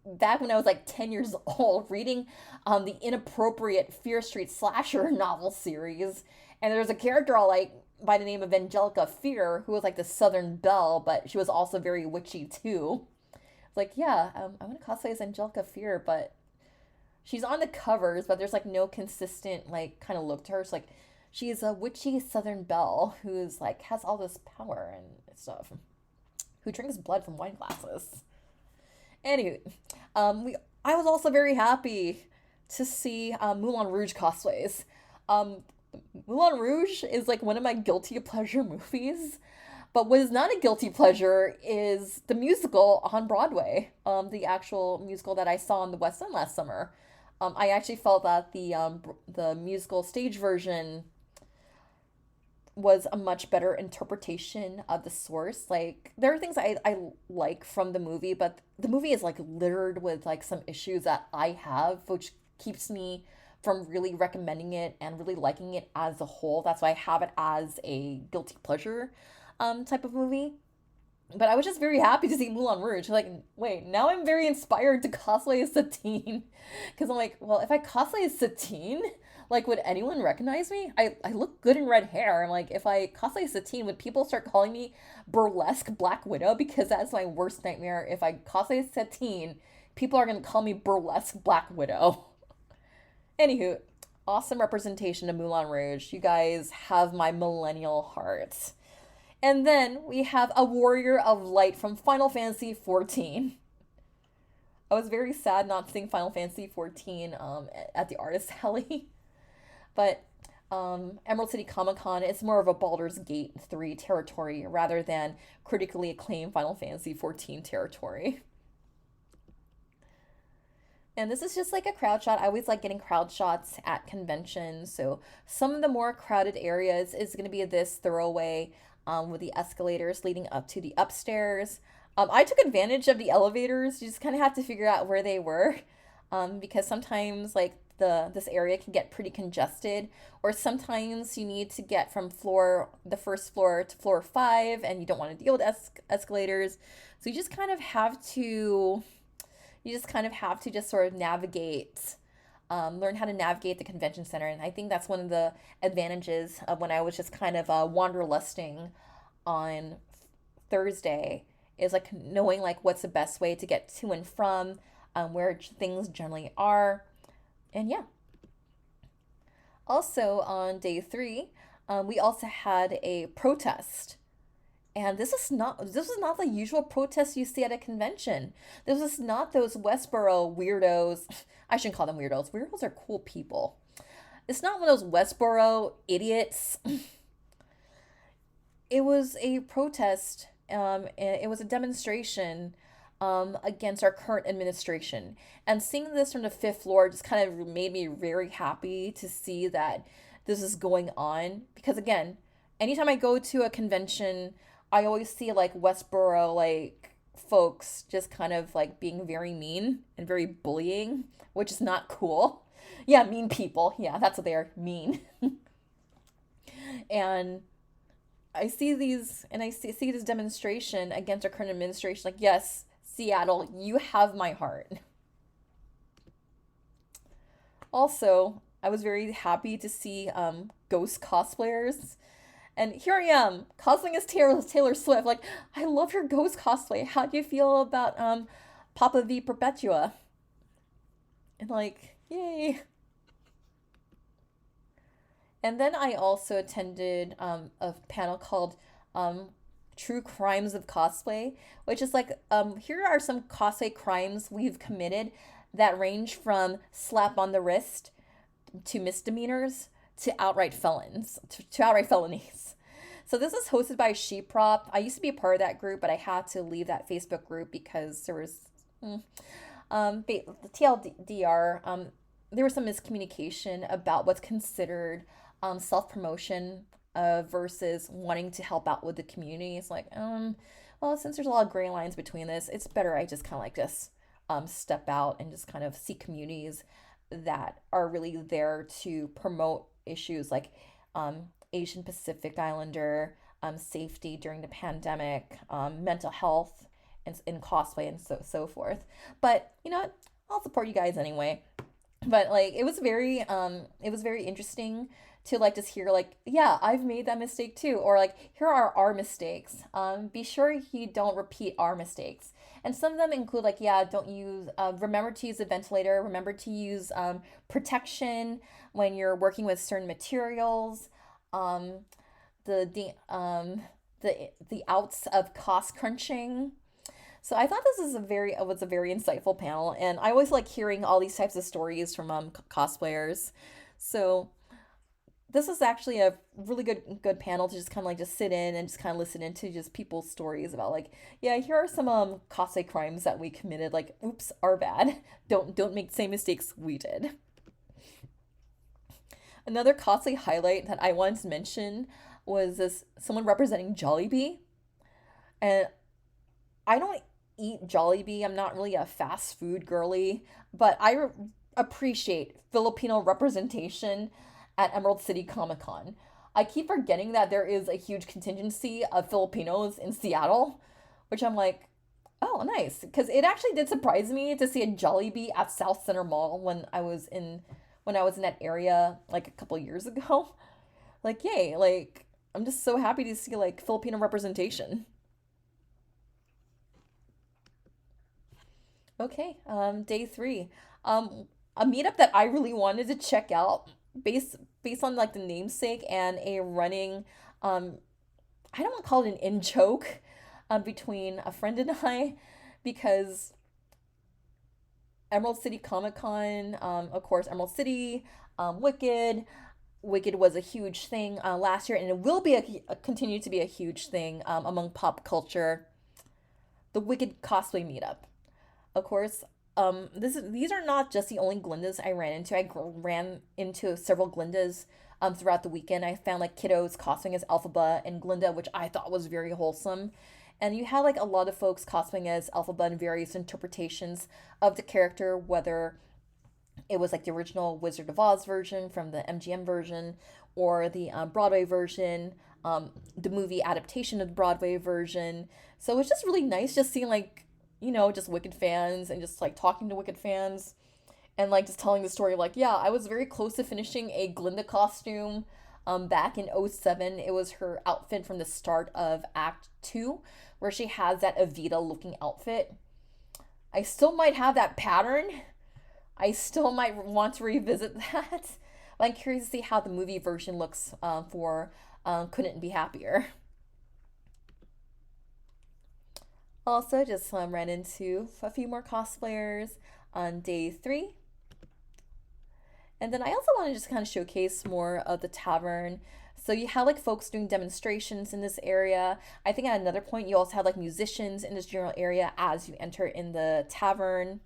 back when I was like 10 years old, reading the inappropriate Fear Street slasher novel series. And there was a character all like by the name of Angelica Fear, who was like the Southern Belle, but she was also very witchy too. It's like, yeah, I want to cosplay as Angelica Fear, but she's on the covers, but there's like no consistent like kind of look to her. It's like she's a witchy Southern belle who's like has all this power and stuff, who drinks blood from wine glasses. Anyway, I was also very happy to see Moulin Rouge cosplays. Um, Moulin Rouge is like one of my guilty pleasure movies. But what is not a guilty pleasure is the musical on Broadway, the actual musical that I saw in the West End last summer. I actually felt that the musical stage version was a much better interpretation of the source. Like there are things I like from the movie, but the movie is like littered with like some issues that I have, which keeps me from really recommending it and really liking it as a whole. That's why I have it as a guilty pleasure type of movie. But I was just very happy to see Moulin Rouge. Like, wait, now I'm very inspired to cosplay as Satine. Because I'm like, well, if I cosplay as Satine, Like, would anyone recognize me? I look good in red hair. I'm like, if I cosplay Satine, would people start calling me burlesque Black Widow? Because that's my worst nightmare. If I cosplay Satine, people are gonna call me burlesque Black Widow. Anywho, awesome representation of Moulin Rouge. You guys have my millennial heart. And then we have a Warrior of Light from Final Fantasy XIV. I was very sad not seeing Final Fantasy XIV at the artist alley, but Emerald City Comic Con is more of a Baldur's Gate 3 territory rather than critically acclaimed Final Fantasy XIV territory. And this is just like a crowd shot. I always like getting crowd shots at conventions. So some of the more crowded areas is going to be this throwaway with the escalators leading up to the upstairs. I took advantage of the elevators. You just kind of have to figure out where they were, because sometimes like this area can get pretty congested, or sometimes you need to get from the first floor to floor 5, and you don't want to deal with escalators. So you just kind of have to just sort of navigate, learn how to navigate the convention center. And I think that's one of the advantages of when I was just kind of wanderlusting on Thursday, is like knowing like what's the best way to get to and from, where things generally are. And yeah. Also on day 3, we also had a protest. And this is not the usual protest you see at a convention. This is not those Westboro weirdos. I shouldn't call them weirdos. Weirdos are cool people. It's not one of those Westboro idiots. It was a protest. It was a demonstration against our current administration. And seeing this from the 5th floor just kind of made me very happy to see that this is going on. Because again, anytime I go to a convention, I always see like Westboro like folks just kind of like being very mean and very bullying, which is not cool. Yeah, mean people. Yeah, that's what they are, mean. And I see this demonstration against our current administration. Like, yes, Seattle, you have my heart. Also, I was very happy to see ghost cosplayers. And here I am, cosplaying as Taylor Swift. Like, I love your ghost cosplay. How do you feel about Papa V Perpetua? And like, yay. And then I also attended a panel called True Crimes of Cosplay, which is like, here are some cosplay crimes we've committed that range from slap on the wrist to misdemeanors to outright felonies. So this is hosted by Sheprop. I used to be a part of that group, but I had to leave that Facebook group because there was TLDR. There was some miscommunication about what's considered self promotion versus wanting to help out with the community. It's like, well, since there's a lot of gray lines between this, it's better I just kind of like just step out and just kind of see communities that are really there to promote issues like Asian Pacific Islander safety during the pandemic, mental health, and in cosplay and so forth. But you know what? I'll support you guys anyway. But like it was very interesting to like just hear like, yeah, I've made that mistake too, or like here are our mistakes. Be sure you don't repeat our mistakes. And some of them include like, yeah, don't use remember to use a ventilator, remember to use protection when you're working with certain materials. The the outs of cost crunching. So I thought this is was a very insightful panel, and I always like hearing all these types of stories from cosplayers. So this is actually a really good panel to just kind of like just sit in and just kind of listen into just people's stories about like, yeah, here are some cosplay crimes that we committed. Like, oops, our bad. Don't make the same mistakes we did. Another cosplay highlight that I wanted to mention was this someone representing Jollibee, and I don't eat Jollibee. I'm not really a fast food girly, but appreciate Filipino representation at Emerald City Comic Con. I keep forgetting that there is a huge contingency of Filipinos in Seattle, which I'm like, oh, nice. Because it actually did surprise me to see a Jollibee at South Center Mall when I was in, when I was in that area like a couple years ago. Like, yay, like I'm just so happy to see like Filipino representation. Okay, day three. A meetup that I really wanted to check out based on like the namesake and a running um I don't want to call it an in joke between a friend and I because Emerald City Comic Con, of course, Emerald City, Wicked. Wicked was a huge thing last year, and it will be continue to be a huge thing among pop culture. The Wicked cosplay meetup, of course. These are not just the only Glindas I ran into. Ran into several Glindas throughout the weekend. I found like kiddos cosplaying as Elphaba and Glinda, which I thought was very wholesome. And you had like a lot of folks cosplaying as Elphaba and various interpretations of the character, whether it was like the original Wizard of Oz version from the MGM version or the Broadway version, the movie adaptation of the Broadway version. So it was just really nice just seeing like, just Wicked fans and just like talking to Wicked fans and like just telling the story like, yeah, I was very close to finishing a Glinda costume back in '07. It was her outfit from the start of Act 2 where she has that Evita looking outfit. I still might have that pattern. I still might want to revisit that. But I'm curious to see how the movie version looks for Couldn't Be Happier. Also, just ran into a few more cosplayers on day three. And then I also want to just kind of showcase more of the tavern. So you had like folks doing demonstrations in this area. I think at another point you also had like musicians in this general area as you enter in the tavern.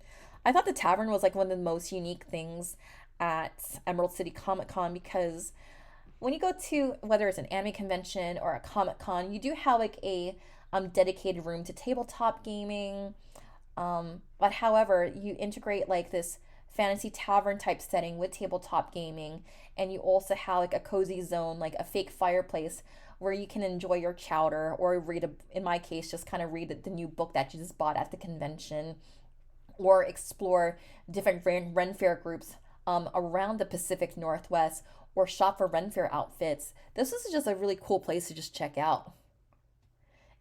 I thought the tavern was like one of the most unique things at Emerald City Comic Con because when you go to whether it's an anime convention or a Comic Con, you do have like a dedicated room to tabletop gaming. But however, you integrate like this fantasy tavern type setting with tabletop gaming, and you also have like a cozy zone, like a fake fireplace where you can enjoy your chowder or read in my case, just kind of read the new book that you just bought at the convention or explore different Ren Fair groups around the Pacific Northwest or shop for Ren Fair outfits. This is just a really cool place to just check out.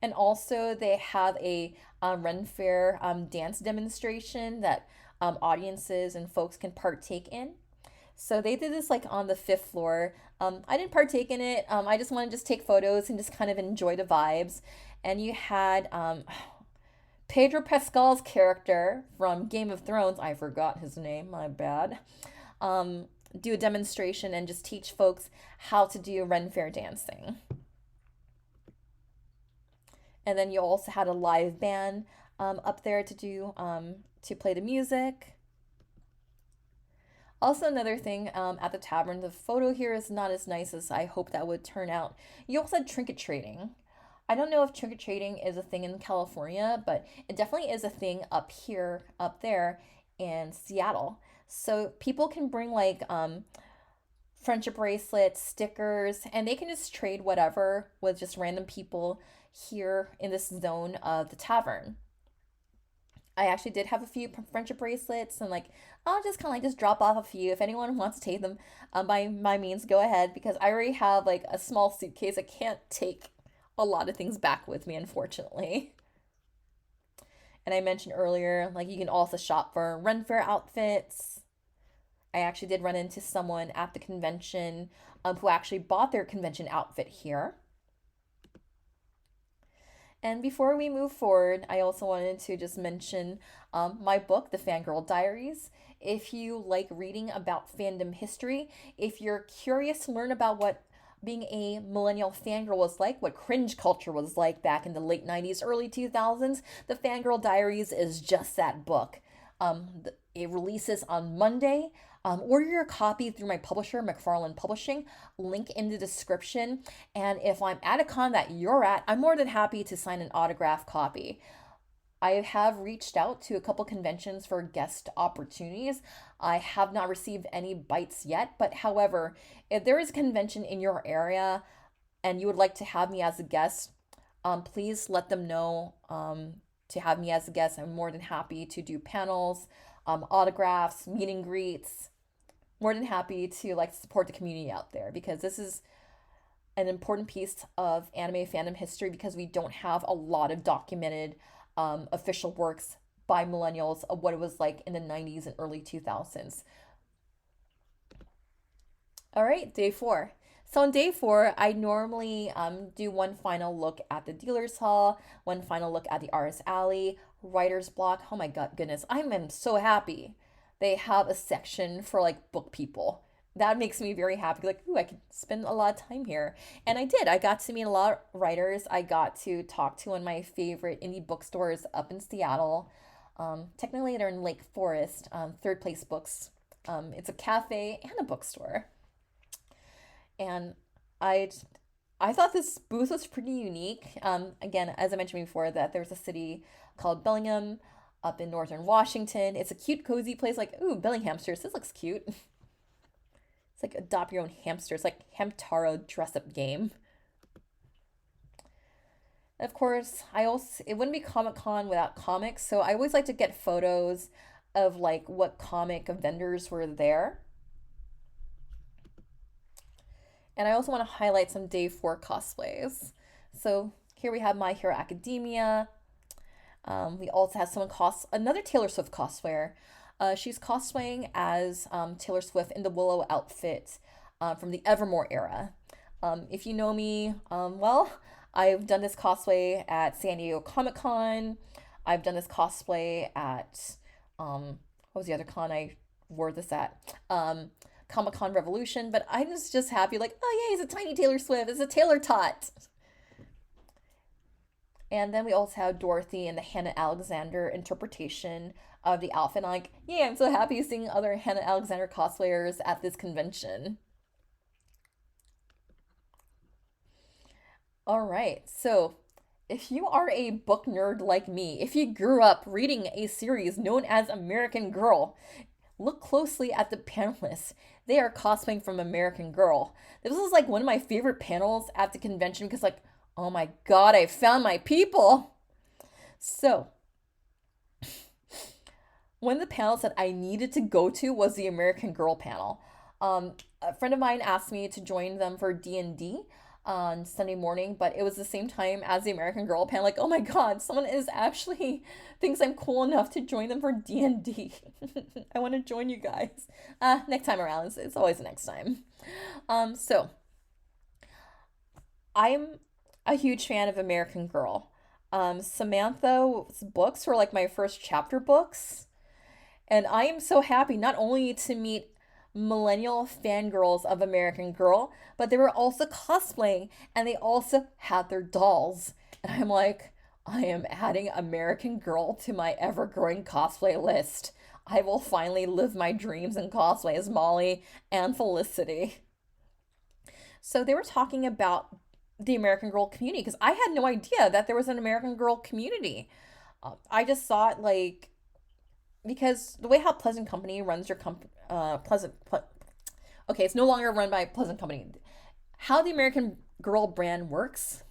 And also, they have a Ren Fair dance demonstration that audiences and folks can partake in. So they did this like on the fifth floor. I didn't partake in it. I just want to just take photos and just kind of enjoy the vibes. And you had Pedro Pascal's character from Game of Thrones. I forgot his name. My bad. Do a demonstration and just teach folks how to do Ren Fair dancing. And then you also had a live band up there to play the music. Also, another thing at the tavern, the photo here is not as nice as I hope that would turn out. You also had trinket trading. I don't know if trinket trading is a thing in California, but it definitely is a thing up here, up there in Seattle. So people can bring like friendship bracelets, stickers, and they can just trade whatever with just random people here in this zone of the tavern. I actually did have a few friendship bracelets, and like I'll just kind of like just drop off a few if anyone wants to take them. By my means, go ahead because I already have like a small suitcase. I can't take a lot of things back with me, unfortunately. And I mentioned earlier, like you can also shop for Ren Fair outfits. I actually did run into someone at the convention who actually bought their convention outfit here. And before we move forward, I also wanted to just mention my book, The Fangirl Diaries. If you like reading about fandom history, if you're curious to learn about what being a millennial fangirl was like, what cringe culture was like back in the late 90s, early 2000s, The Fangirl Diaries is just that book. It releases on Monday. Order your copy through my publisher, McFarland Publishing. Link in the description. And if I'm at a con that you're at, I'm more than happy to sign an autograph copy. I have reached out to a couple conventions for guest opportunities. I have not received any bites yet, but however, if there is a convention in your area and you would like to have me as a guest, please let them know to have me as a guest. I'm more than happy to do panels, autographs, meet and greets, more than happy to like support the community out there because this is an important piece of anime fandom history because we don't have a lot of documented official works by millennials of what it was like in the 90s and early 2000s. All right, day four. So on day four, I normally do one final look at the dealer's hall, one final look at the artist alley, writer's block. Oh my god, goodness, I am so happy. They have a section for like book people. That makes me very happy. Like, ooh, I could spend a lot of time here. And I did. I got to meet a lot of writers. I got to talk to one of my favorite indie bookstores up in Seattle. Technically, they're in Lake Forest, Third Place Books. It's a cafe and a bookstore. And I I thought this booth was pretty unique. Again, as I mentioned before, that there's a city called Bellingham up in northern Washington. It's a cute, cozy place. Like, ooh, Bellinghamsters. This looks cute. It's like adopt your own hamster. It's like Hamtaro dress up game. Of course, I also it wouldn't be Comic Con without comics, so I always like to get photos of like what comic vendors were there. And I also want to highlight some day four cosplays. So here we have My Hero Academia. We also have someone another Taylor Swift cosplayer. She's cosplaying as Taylor Swift in the Willow outfit from the Evermore era. If you know me, well, I've done this cosplay at San Diego Comic Con. I've done this cosplay at what was the other con I wore this at? Comic Con Revolution. But I was just happy, like, oh yeah, he's a tiny Taylor Swift. It's a Taylor Tot. And then we also have Dorothy and the Hannah Alexander interpretation of the outfit. I'm like, yeah, I'm so happy seeing other Hannah Alexander cosplayers at this convention. All right, so if you are a book nerd like me, if you grew up reading a series known as American Girl, look closely at the panelists. They are cosplaying from American Girl. This was like one of my favorite panels at the convention because, like, oh my god, I found my people. So, one of the panels that I needed to go to was the American Girl panel. A friend of mine asked me to join them for D&D on Sunday morning, but it was the same time as the American Girl panel. Like, oh my god, someone is actually thinks I'm cool enough to join them for D&D. I want to join you guys. Next time around, it's always the next time. So I'm a huge fan of American Girl. Samantha's books were like my first chapter books. And I am so happy not only to meet millennial fangirls of American Girl, but they were also cosplaying and they also had their dolls. And I'm like, I am adding American Girl to my ever growing cosplay list. I will finally live my dreams and cosplay as Molly and Felicity. So they were talking about the American Girl community because I had no idea that there was an American Girl community. I just thought like because the way how Pleasant Company runs your okay, it's no longer run by Pleasant Company. How the American Girl brand works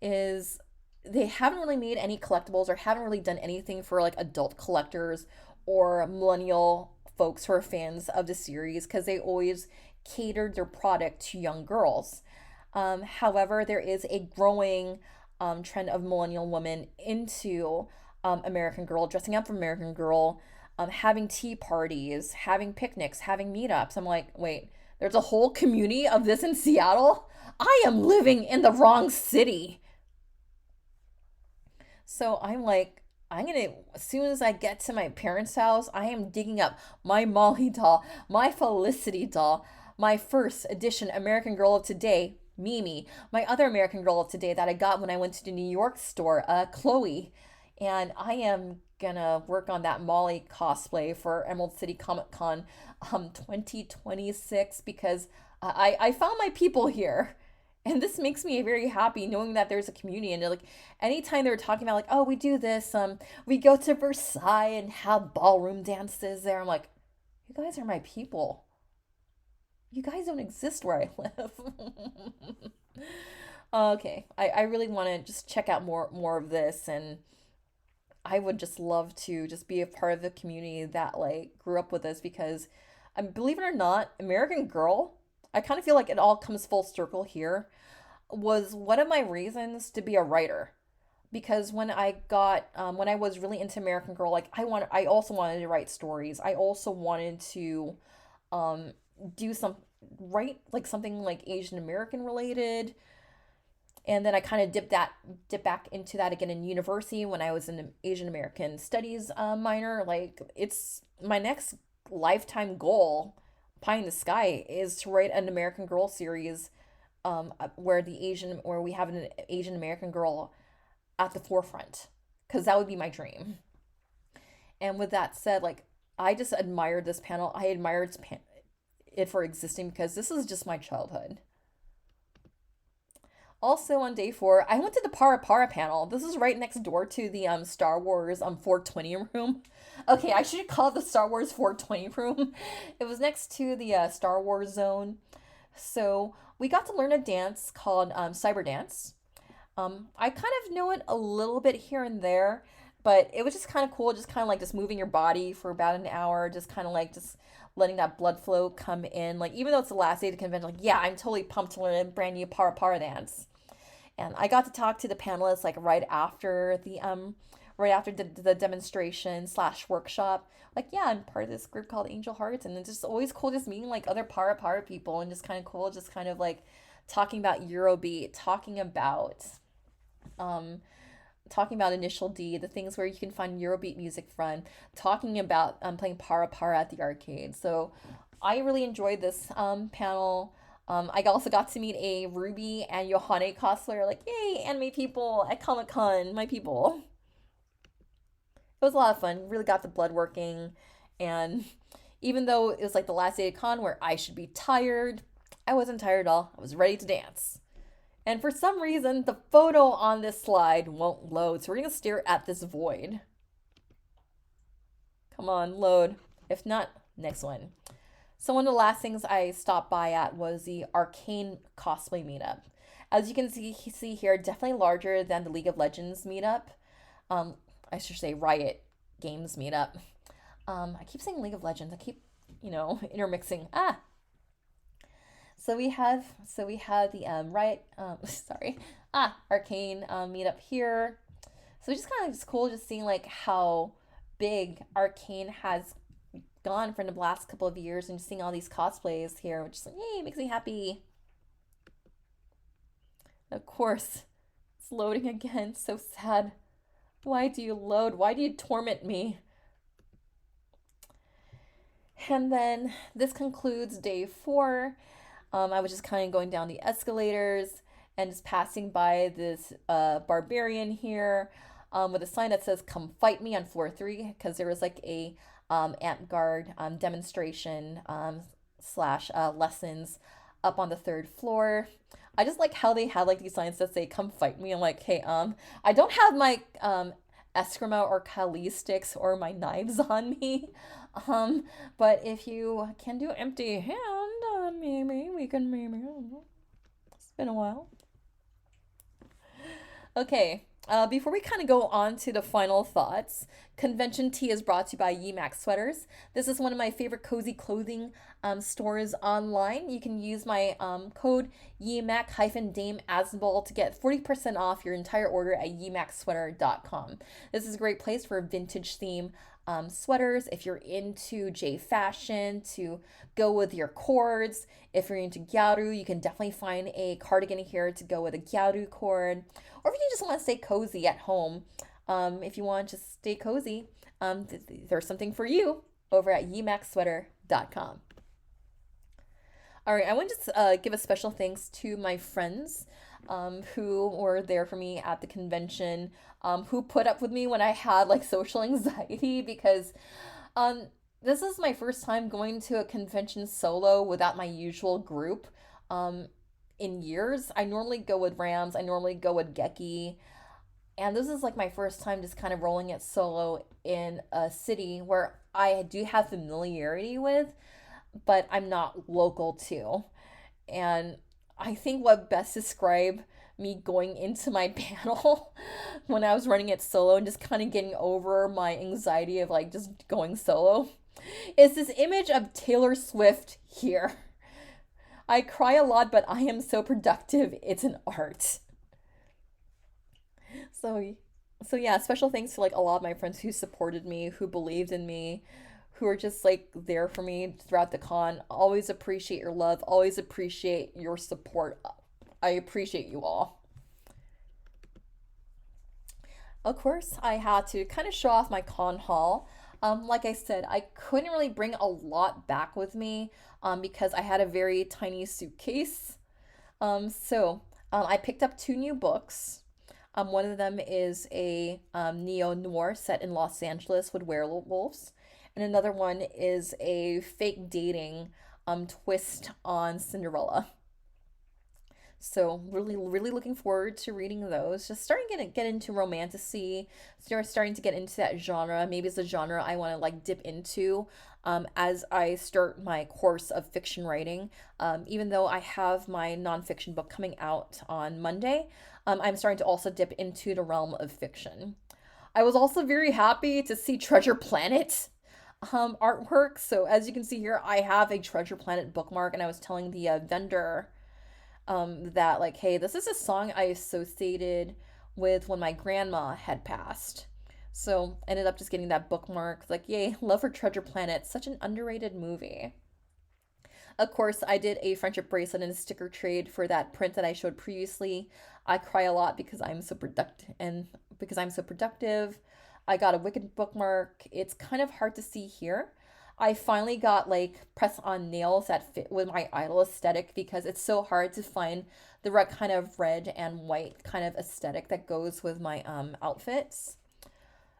is they haven't really made any collectibles or haven't really done anything for like adult collectors or millennial folks who are fans of the series because they always catered their product to young girls. However, there is a growing trend of millennial women into American Girl, dressing up for American Girl, having tea parties, having picnics, having meetups. I'm like, wait, there's a whole community of this in Seattle? I am living in the wrong city. So I'm like, as soon as I get to my parents' house, I am digging up my Molly doll, my Felicity doll, my first edition American Girl of Today, Mimi, my other American Girl of Today that I got when I went to the New York store, Chloe. And I am gonna work on that Molly cosplay for Emerald City Comic Con 2026 because I found my people here. And this makes me very happy knowing that there's a community and like anytime they're talking about like, oh, we do this, we go to Versailles and have ballroom dances there. I'm like, you guys are my people. You guys don't exist where I live. Okay. I really want to just check out more of this and I would just love to just be a part of the community that like grew up with us because And believe it or not, American Girl, I kind of feel like it all comes full circle here, was one of my reasons to be a writer. Because when I was really into American Girl, like I also wanted to write stories. I also wanted to um do some write like something like Asian American related. And then I kind of dip back into that again in university when I was an Asian American Studies minor. Like it's my next lifetime goal, pie in the sky, is to write an American Girl series, where we have an Asian American girl at the forefront, because that would be my dream. And with that said, like I just admired this panel. I admired it for existing because this is just my childhood. Also on day four, I went to the Para Para panel. This is right next door to the Star Wars 420 room. Okay, I should call it the Star Wars 420 room. It was next to the Star Wars zone. So we got to learn a dance called Cyber Dance. I kind of know it a little bit here and there, but it was just kind of cool, just kind of like just moving your body for about an hour, just kind of like just letting that blood flow come in. Like even though it's the last day of the convention, like yeah, I'm totally pumped to learn a brand new para para dance. And I got to talk to the panelists like right after the demonstration slash workshop. Like yeah, I'm part of this group called Angel Hearts, and it's just always cool just meeting like other para para people and just kind of cool, just kind of like talking about Eurobeat, um, talking about Initial D, the things where you can find Eurobeat music from, talking about playing Para Para at the arcade. So I really enjoyed this panel. I also got to meet a Ruby and Yohane cosplayer, like, yay, anime people at Comic Con, my people. It was a lot of fun, really got the blood working. And even though it was like the last day of con where I should be tired, I wasn't tired at all. I was ready to dance. And for some reason, the photo on this slide won't load, so we're gonna stare at this void. Come on, load. If not, next one. So one of the last things I stopped by at was the Arcane cosplay meetup. As you can see here, definitely larger than the League of Legends meetup. Um, I should say Riot Games meetup. I keep saying League of Legends. I keep, intermixing. So we have the Riot sorry Arcane meetup here. So it's just kind of just cool just seeing like how big Arcane has gone from the last couple of years and just seeing all these cosplays here, which is like, yay, makes me happy. Of course, it's loading again. So sad. Why do you load? Why do you torment me? And then this concludes day four. I was just kind of going down the escalators and just passing by this barbarian here with a sign that says "Come fight me" on floor three, because there was like a amp guard demonstration slash lessons up on the third floor. I just like how they had like these signs that say "Come fight me." I'm like, hey, I don't have my Eskrima or Kali sticks or my knives on me. But if you can do empty hand, maybe we can maybe. It's been a while. Okay. Before we kind of go on to the final thoughts, Convention Tea is brought to you by Yimax Sweaters. This is one of my favorite cozy clothing stores online. You can use my code YIMAC-Dame Asbal to get 40% off your entire order at yimacsweater.com. This is a great place for vintage theme sweaters. If you're into J fashion, to go with your cords. If you're into gyaru, you can definitely find a cardigan here to go with a gyaru cord. Or if you just want to stay cozy at home, if you want to just stay cozy, there's something for you over at yimacsweater.com. All right, I want to just give a special thanks to my friends who were there for me at the convention, who put up with me when I had like social anxiety, because this is my first time going to a convention solo without my usual group in years. I normally go with Rams, I normally go with Geki, and this is like my first time just kind of rolling it solo in a city where I do have familiarity with, but I'm not local to. And I think what best described me going into my panel when I was running it solo and just kind of getting over my anxiety of like just going solo It's this image of Taylor Swift here. I cry a lot, but I am so productive. It's an art. So, so yeah, special thanks to like a lot of my friends who supported me, who believed in me, who are just like there for me throughout the con. Always appreciate your love. Always appreciate your support. I appreciate you all. Of course, I had to kind of show off my con haul. Like I said, I couldn't really bring a lot back with me because I had a very tiny suitcase. I picked up two new books. One of them is a neo noir set in Los Angeles with werewolves, and another one is a fake dating twist on Cinderella. So really looking forward to reading those. Just starting to get into romantasy, starting to get into that genre. Maybe it's a genre I want to like dip into as I start my course of fiction writing. Even though I have my nonfiction book coming out on Monday, I'm starting to also dip into the realm of fiction. I was also very happy to see Treasure Planet artwork. So as you can see here, I have a Treasure Planet bookmark, and I was telling the vendor that like, hey, this is a song I associated with when my grandma had passed. So ended up just getting that bookmark. Like, yay, love for Treasure Planet. Such an underrated movie. Of course, I did a friendship bracelet and a sticker trade for that print that I showed previously. I cry a lot because I'm so productive. I got a Wicked bookmark. It's kind of hard to see here. I finally got like press on nails that fit with my idol aesthetic because it's so hard to find the right kind of red and white kind of aesthetic that goes with my outfits.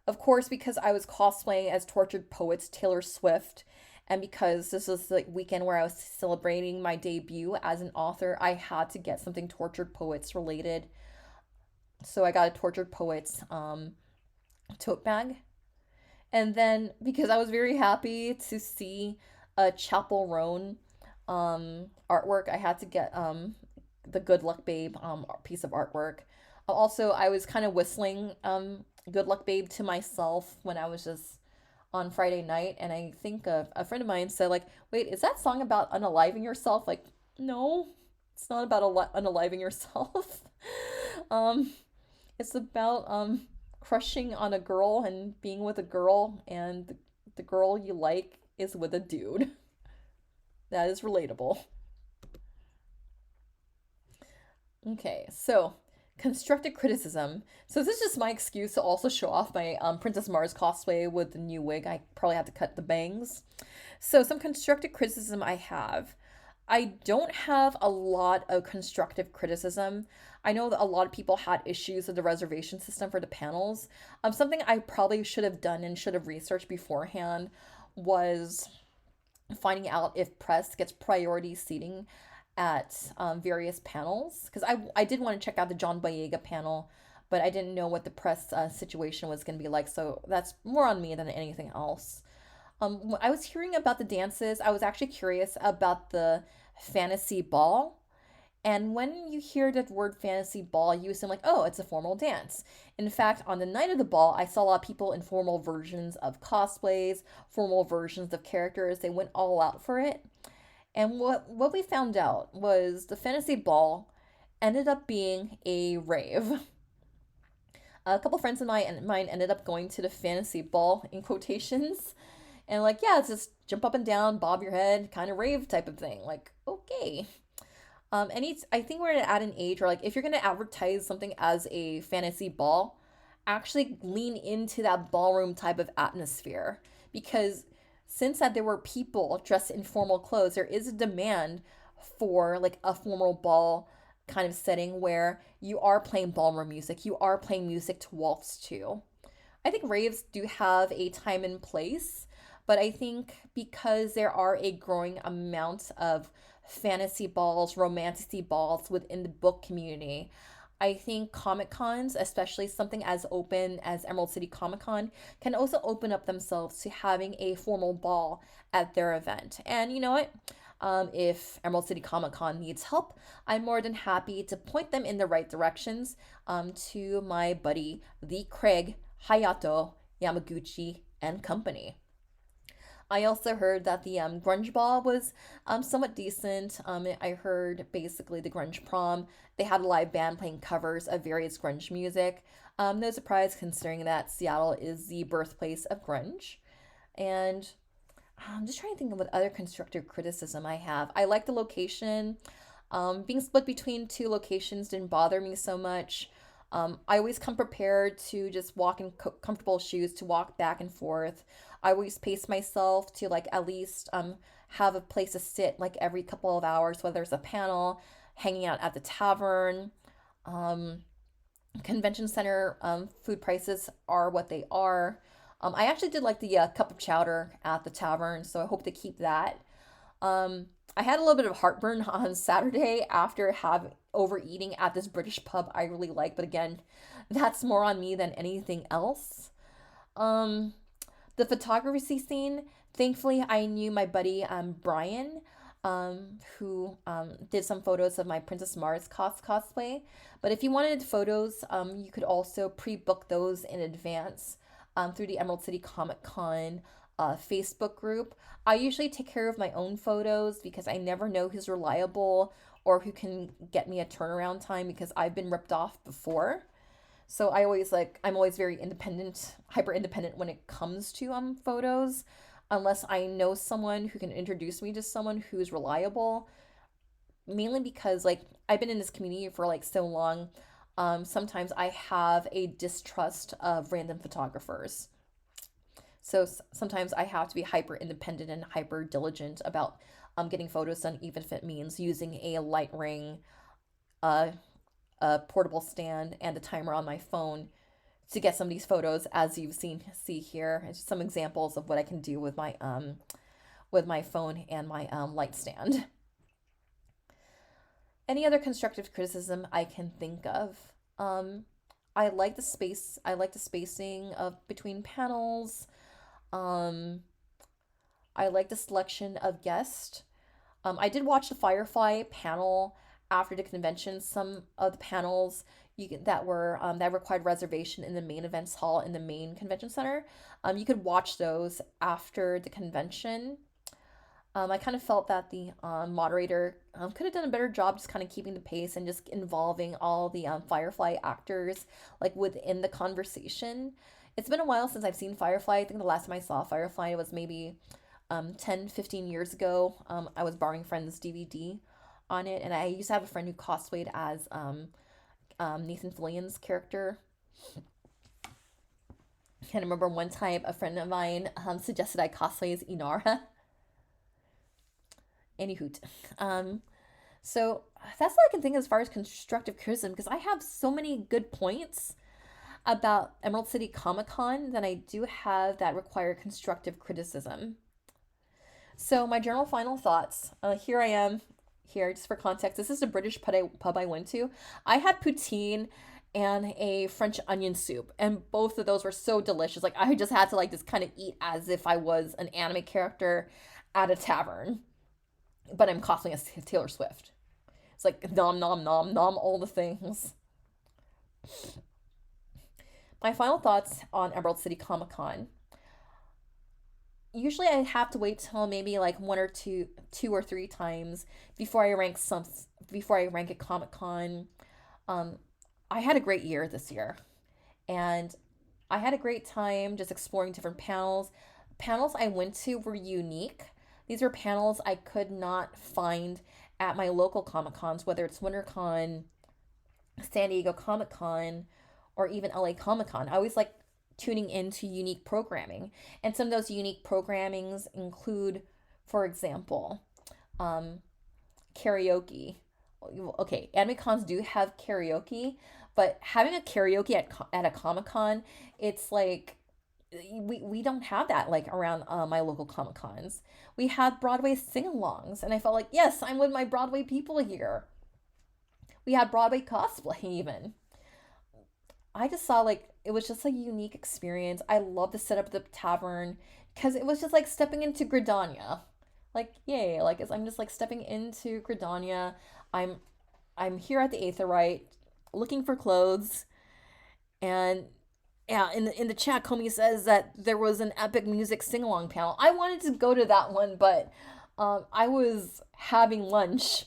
Of course, because I was cosplaying as Tortured Poets Taylor Swift, and because this was the weekend where I was celebrating my debut as an author, I had to get something Tortured Poets related. So I got a Tortured Poets tote bag. And then because I was very happy to see a Chapel Roan artwork, I had to get the Good Luck Babe piece of artwork. Also, I was kind of whistling Good Luck Babe to myself when I was just on Friday night, and I think a friend of mine said like, "Wait, is that song about unaliving yourself?" Like, no, it's not about unaliving yourself. um, it's about crushing on a girl and being with a girl, and the girl you like is with a dude. That is relatable. Okay, so constructive criticism. So this is just my excuse to also show off my Princess Mars cosplay with the new wig. I probably had to cut the bangs. So some constructive criticism I have. I don't have a lot of constructive criticism. I know that a lot of people had issues with the reservation system for the panels. Something I probably should have done and should have researched beforehand was finding out if press gets priority seating at various panels. Because I did want to check out the John Boyega panel, but I didn't know what the press situation was going to be like. So that's more on me than anything else. When I was hearing about the dances, I was actually curious about the fantasy ball. And when you hear the word fantasy ball, you assume like, oh, it's a formal dance. In fact, on the night of the ball, I saw a lot of people in formal versions of cosplays, formal versions of characters. They went all out for it. And what we found out was the fantasy ball ended up being a rave. A couple friends of mine ended up going to the fantasy ball in quotations, and like, yeah, it's just jump up and down, bob your head, kind of rave type of thing. Like, okay. I think we're at an age where like if you're gonna advertise something as a fantasy ball, actually lean into that ballroom type of atmosphere, because since that there were people dressed in formal clothes, there is a demand for like a formal ball kind of setting where you are playing ballroom music, you are playing music to waltz to. I think raves do have a time and place, but I think because there are a growing amount of fantasy balls, romantasy balls within the book community, I think Comic Cons, especially something as open as Emerald City Comic Con, can also open up themselves to having a formal ball at their event. And you know what? If Emerald City Comic Con needs help, I'm more than happy to point them in the right directions to my buddy, the Craig Hayato Yamaguchi and company. I also heard that the grunge ball was somewhat decent. I heard basically the grunge prom. They had a live band playing covers of various grunge music. No surprise considering that Seattle is the birthplace of grunge. And I'm just trying to think of what other constructive criticism I have. I like the location. Being split between two locations didn't bother me so much. I always come prepared to just walk in comfortable shoes to walk back and forth. I always pace myself to like at least have a place to sit like every couple of hours, whether it's a panel, hanging out at the tavern. Um, Convention center food prices are what they are. I actually did like the cup of chowder at the tavern, so I hope to keep that. I had a little bit of heartburn on Saturday after have overeating at this British pub I really like, but again, that's more on me than anything else. Um, the photography scene, thankfully, I knew my buddy Brian, who did some photos of my Princess Mars cosplay. But if you wanted photos, you could also pre-book those in advance through the Emerald City Comic Con Facebook group. I usually take care of my own photos because I never know who's reliable or who can get me a turnaround time because I've been ripped off before. So I'm always very independent, hyper independent when it comes to photos, unless I know someone who can introduce me to someone who's reliable. Mainly because like I've been in this community for like so long, sometimes I have a distrust of random photographers. So sometimes I have to be hyper independent and hyper diligent about getting photos done, even if it means using a light ring, uh, a portable stand, and a timer on my phone to get some of these photos. As you've seen, see here, it's some examples of what I can do with my phone and my light stand. Any other constructive criticism I can think of? Um, I like the space. I like the spacing of between panels. Um, I like the selection of guests. I did watch the Firefly panel after the convention. Some of the panels that required reservation in the main events hall in the main convention center. You could watch those after the convention. I kind of felt that the moderator could have done a better job just kind of keeping the pace and just involving all the Firefly actors like within the conversation. It's been a while since I've seen Firefly. I think the last time I saw Firefly was maybe 10, 15 years ago. I was borrowing friend's DVD on it, and I used to have a friend who cosplayed as Nathan Fillion's character. I remember one time a friend of mine suggested I cosplay as Inara. Any hoot. Um, so that's all I can think as far as constructive criticism because I have so many good points about Emerald City Comic Con that I do have that require constructive criticism. So my general final thoughts. Here I am. Here, just for context, this is the British pub I went to. I had poutine and a French onion soup, and both of those were so delicious. Like I just had to like just kind of eat as if I was an anime character at a tavern, but I'm cosplaying as Taylor Swift. It's like nom nom nom nom all the things. My final thoughts on Emerald City Comic Con. Usually I have to wait till maybe like two or three times before I rank some before I rank a Comic Con. Um, I had a great year this year, and I had a great time just exploring different panels. Panels I went to were unique. These were panels I could not find at my local Comic Cons, whether it's WinterCon, San Diego Comic Con, or even LA Comic Con. I always like tuning into unique programming. And some of those unique programmings include, for example, um, karaoke. Okay, anime cons do have karaoke, but having a karaoke at a Comic Con, it's like we don't have that like around my local Comic Cons. We had Broadway sing-alongs, and I felt like, yes, I'm with my Broadway people here. We had Broadway cosplay even. I just saw like it was just a unique experience. I love the setup of the tavern because it was just like stepping into Gridania. Like yay! Like I'm just like stepping into Gridania. I'm I'm here at the Aetherite looking for clothes, and Yeah, in the chat, Comey says that there was an epic music sing along panel. I wanted to go to that one, but I was having lunch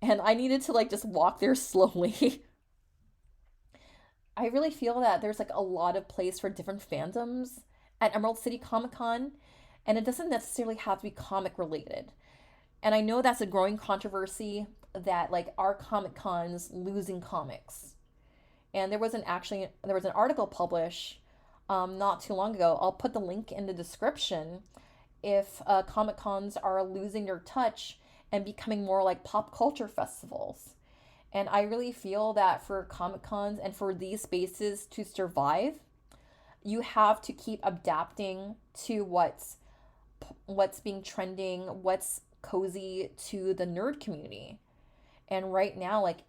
and I needed to like just walk there slowly. I really feel that there's like a lot of place for different fandoms at Emerald City Comic Con, and it doesn't necessarily have to be comic related. And I know that's a growing controversy that like our Comic Cons losing comics. And there was an article published not too long ago. I'll put the link in the description if Comic Cons are losing their touch and becoming more like pop culture festivals. And I really feel that for Comic Cons and for these spaces to survive, you have to keep adapting to what's being trending, what's cozy to the nerd community. And right now, like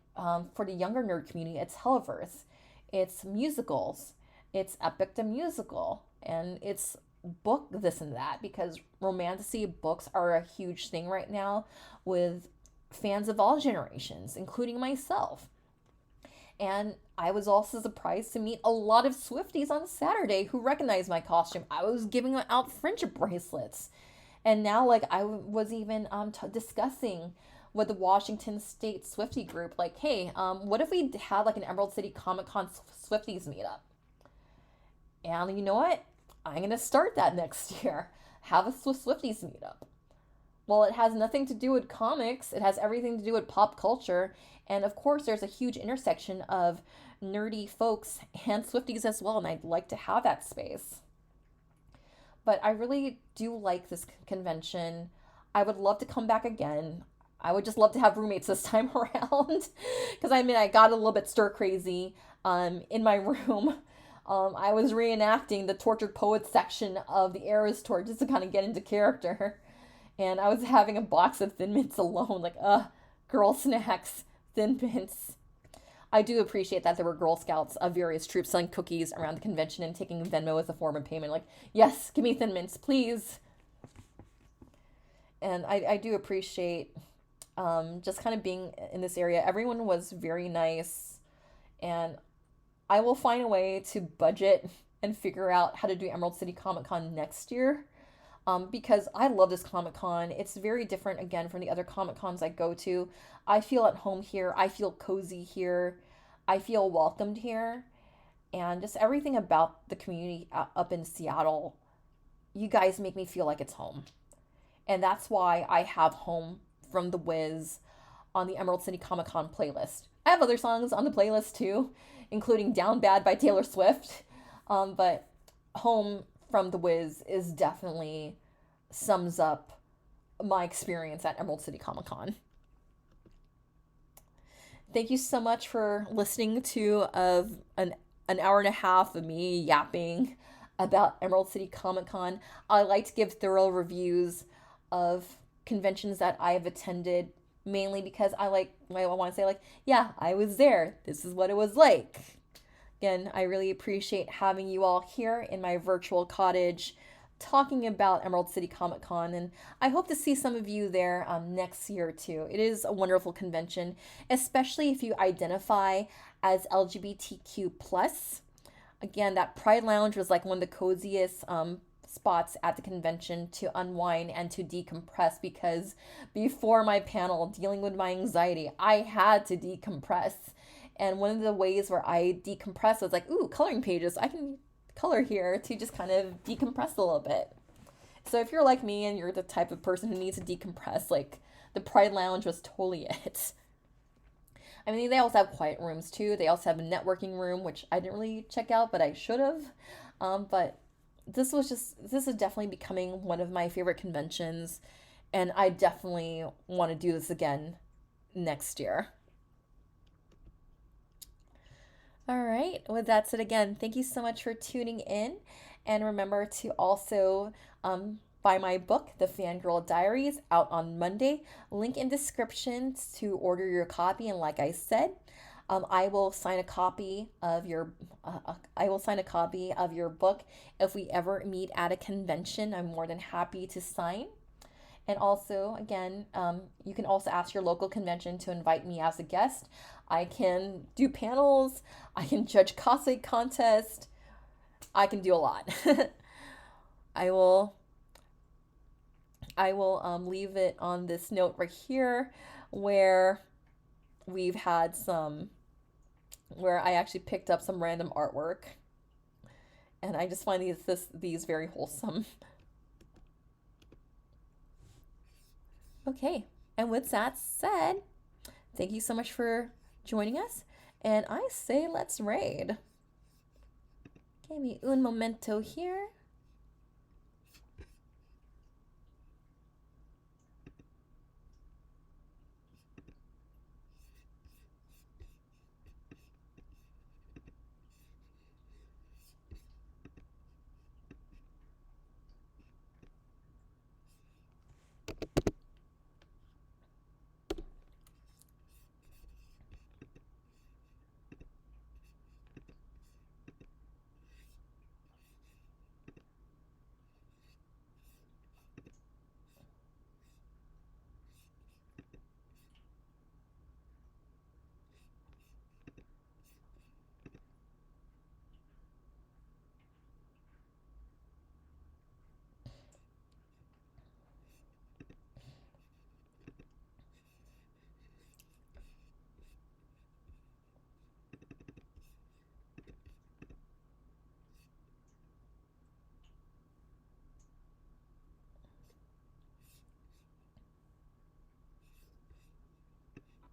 for the younger nerd community, it's Helliverse, it's musicals, it's Epic the Musical, and it's book this and that because romantasy books are a huge thing right now with fans of all generations, including myself. And I was also surprised to meet a lot of Swifties on Saturday who recognized my costume. I was giving out friendship bracelets. And now, like, I was even discussing with the Washington State Swiftie group, like, hey, what if we had like an Emerald City Comic Con Swifties meetup? And you know what? I'm going to start that next year. Have a Swifties meetup. Well, it has nothing to do with comics. It has everything to do with pop culture. And of course, there's a huge intersection of nerdy folks and Swifties as well. And I'd like to have that space. But I really do like this convention. I would love to come back again. I would just love to have roommates this time around. Because I mean, I got a little bit stir crazy in my room. I was reenacting the Tortured Poets section of the Eras Tour just to kind of get into character. And I was having a box of Thin Mints alone, like, girl snacks, Thin Mints. I do appreciate that there were Girl Scouts of various troops selling cookies around the convention and taking Venmo as a form of payment. Like, yes, give me Thin Mints, please. And I do appreciate just kind of being in this area. Everyone was very nice. And I will find a way to budget and figure out how to do Emerald City Comic Con next year. Because I love this Comic Con. It's very different, again, from the other Comic Cons I go to. I feel at home here. I feel cozy here. I feel welcomed here. And just everything about the community up in Seattle, you guys make me feel like it's home. And that's why I have Home from The Wiz on the Emerald City Comic Con playlist. I have other songs on the playlist too, including Down Bad by Taylor Swift. But Home from The Wiz is definitely sums up my experience at Emerald City Comic Con. Thank you so much for listening to an hour and a half of me yapping about Emerald City Comic Con. I like to give thorough reviews of conventions that I have attended, mainly because I want to say, like, yeah, I was there. This is what it was like. Again, I really appreciate having you all here in my virtual cottage talking about Emerald City Comic Con, and I hope to see some of you there next year too. It is a wonderful convention, especially if you identify as LGBTQ+. Again, that Pride Lounge was like one of the coziest spots at the convention to unwind and to decompress, because before my panel, dealing with my anxiety, I had to decompress. And one of the ways where I decompress was like, ooh, coloring pages. I can color here to just kind of decompress a little bit. So if you're like me and you're the type of person who needs to decompress, like, the Pride Lounge was totally it. I mean, they also have quiet rooms too. They also have a networking room, which I didn't really check out, but I should have. But this is definitely becoming one of my favorite conventions, and I definitely want to do this again next year. All right, with that said, again, thank you so much for tuning in. And remember to also buy my book, The Fangirl Diaries, out on Monday. Link in description to order your copy. And like I said, I will sign a copy of your book if we ever meet at a convention. I'm more than happy to sign. And also, again, you can also ask your local convention to invite me as a guest. I can do panels. I can judge cosplay contest. I can do a lot. I will leave it on this note right here where we've had some where I actually picked up some random artwork and I just find these very wholesome. Okay, and with that said, thank you so much for joining us, and I say let's raid. Give me un momento here.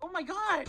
Oh my god!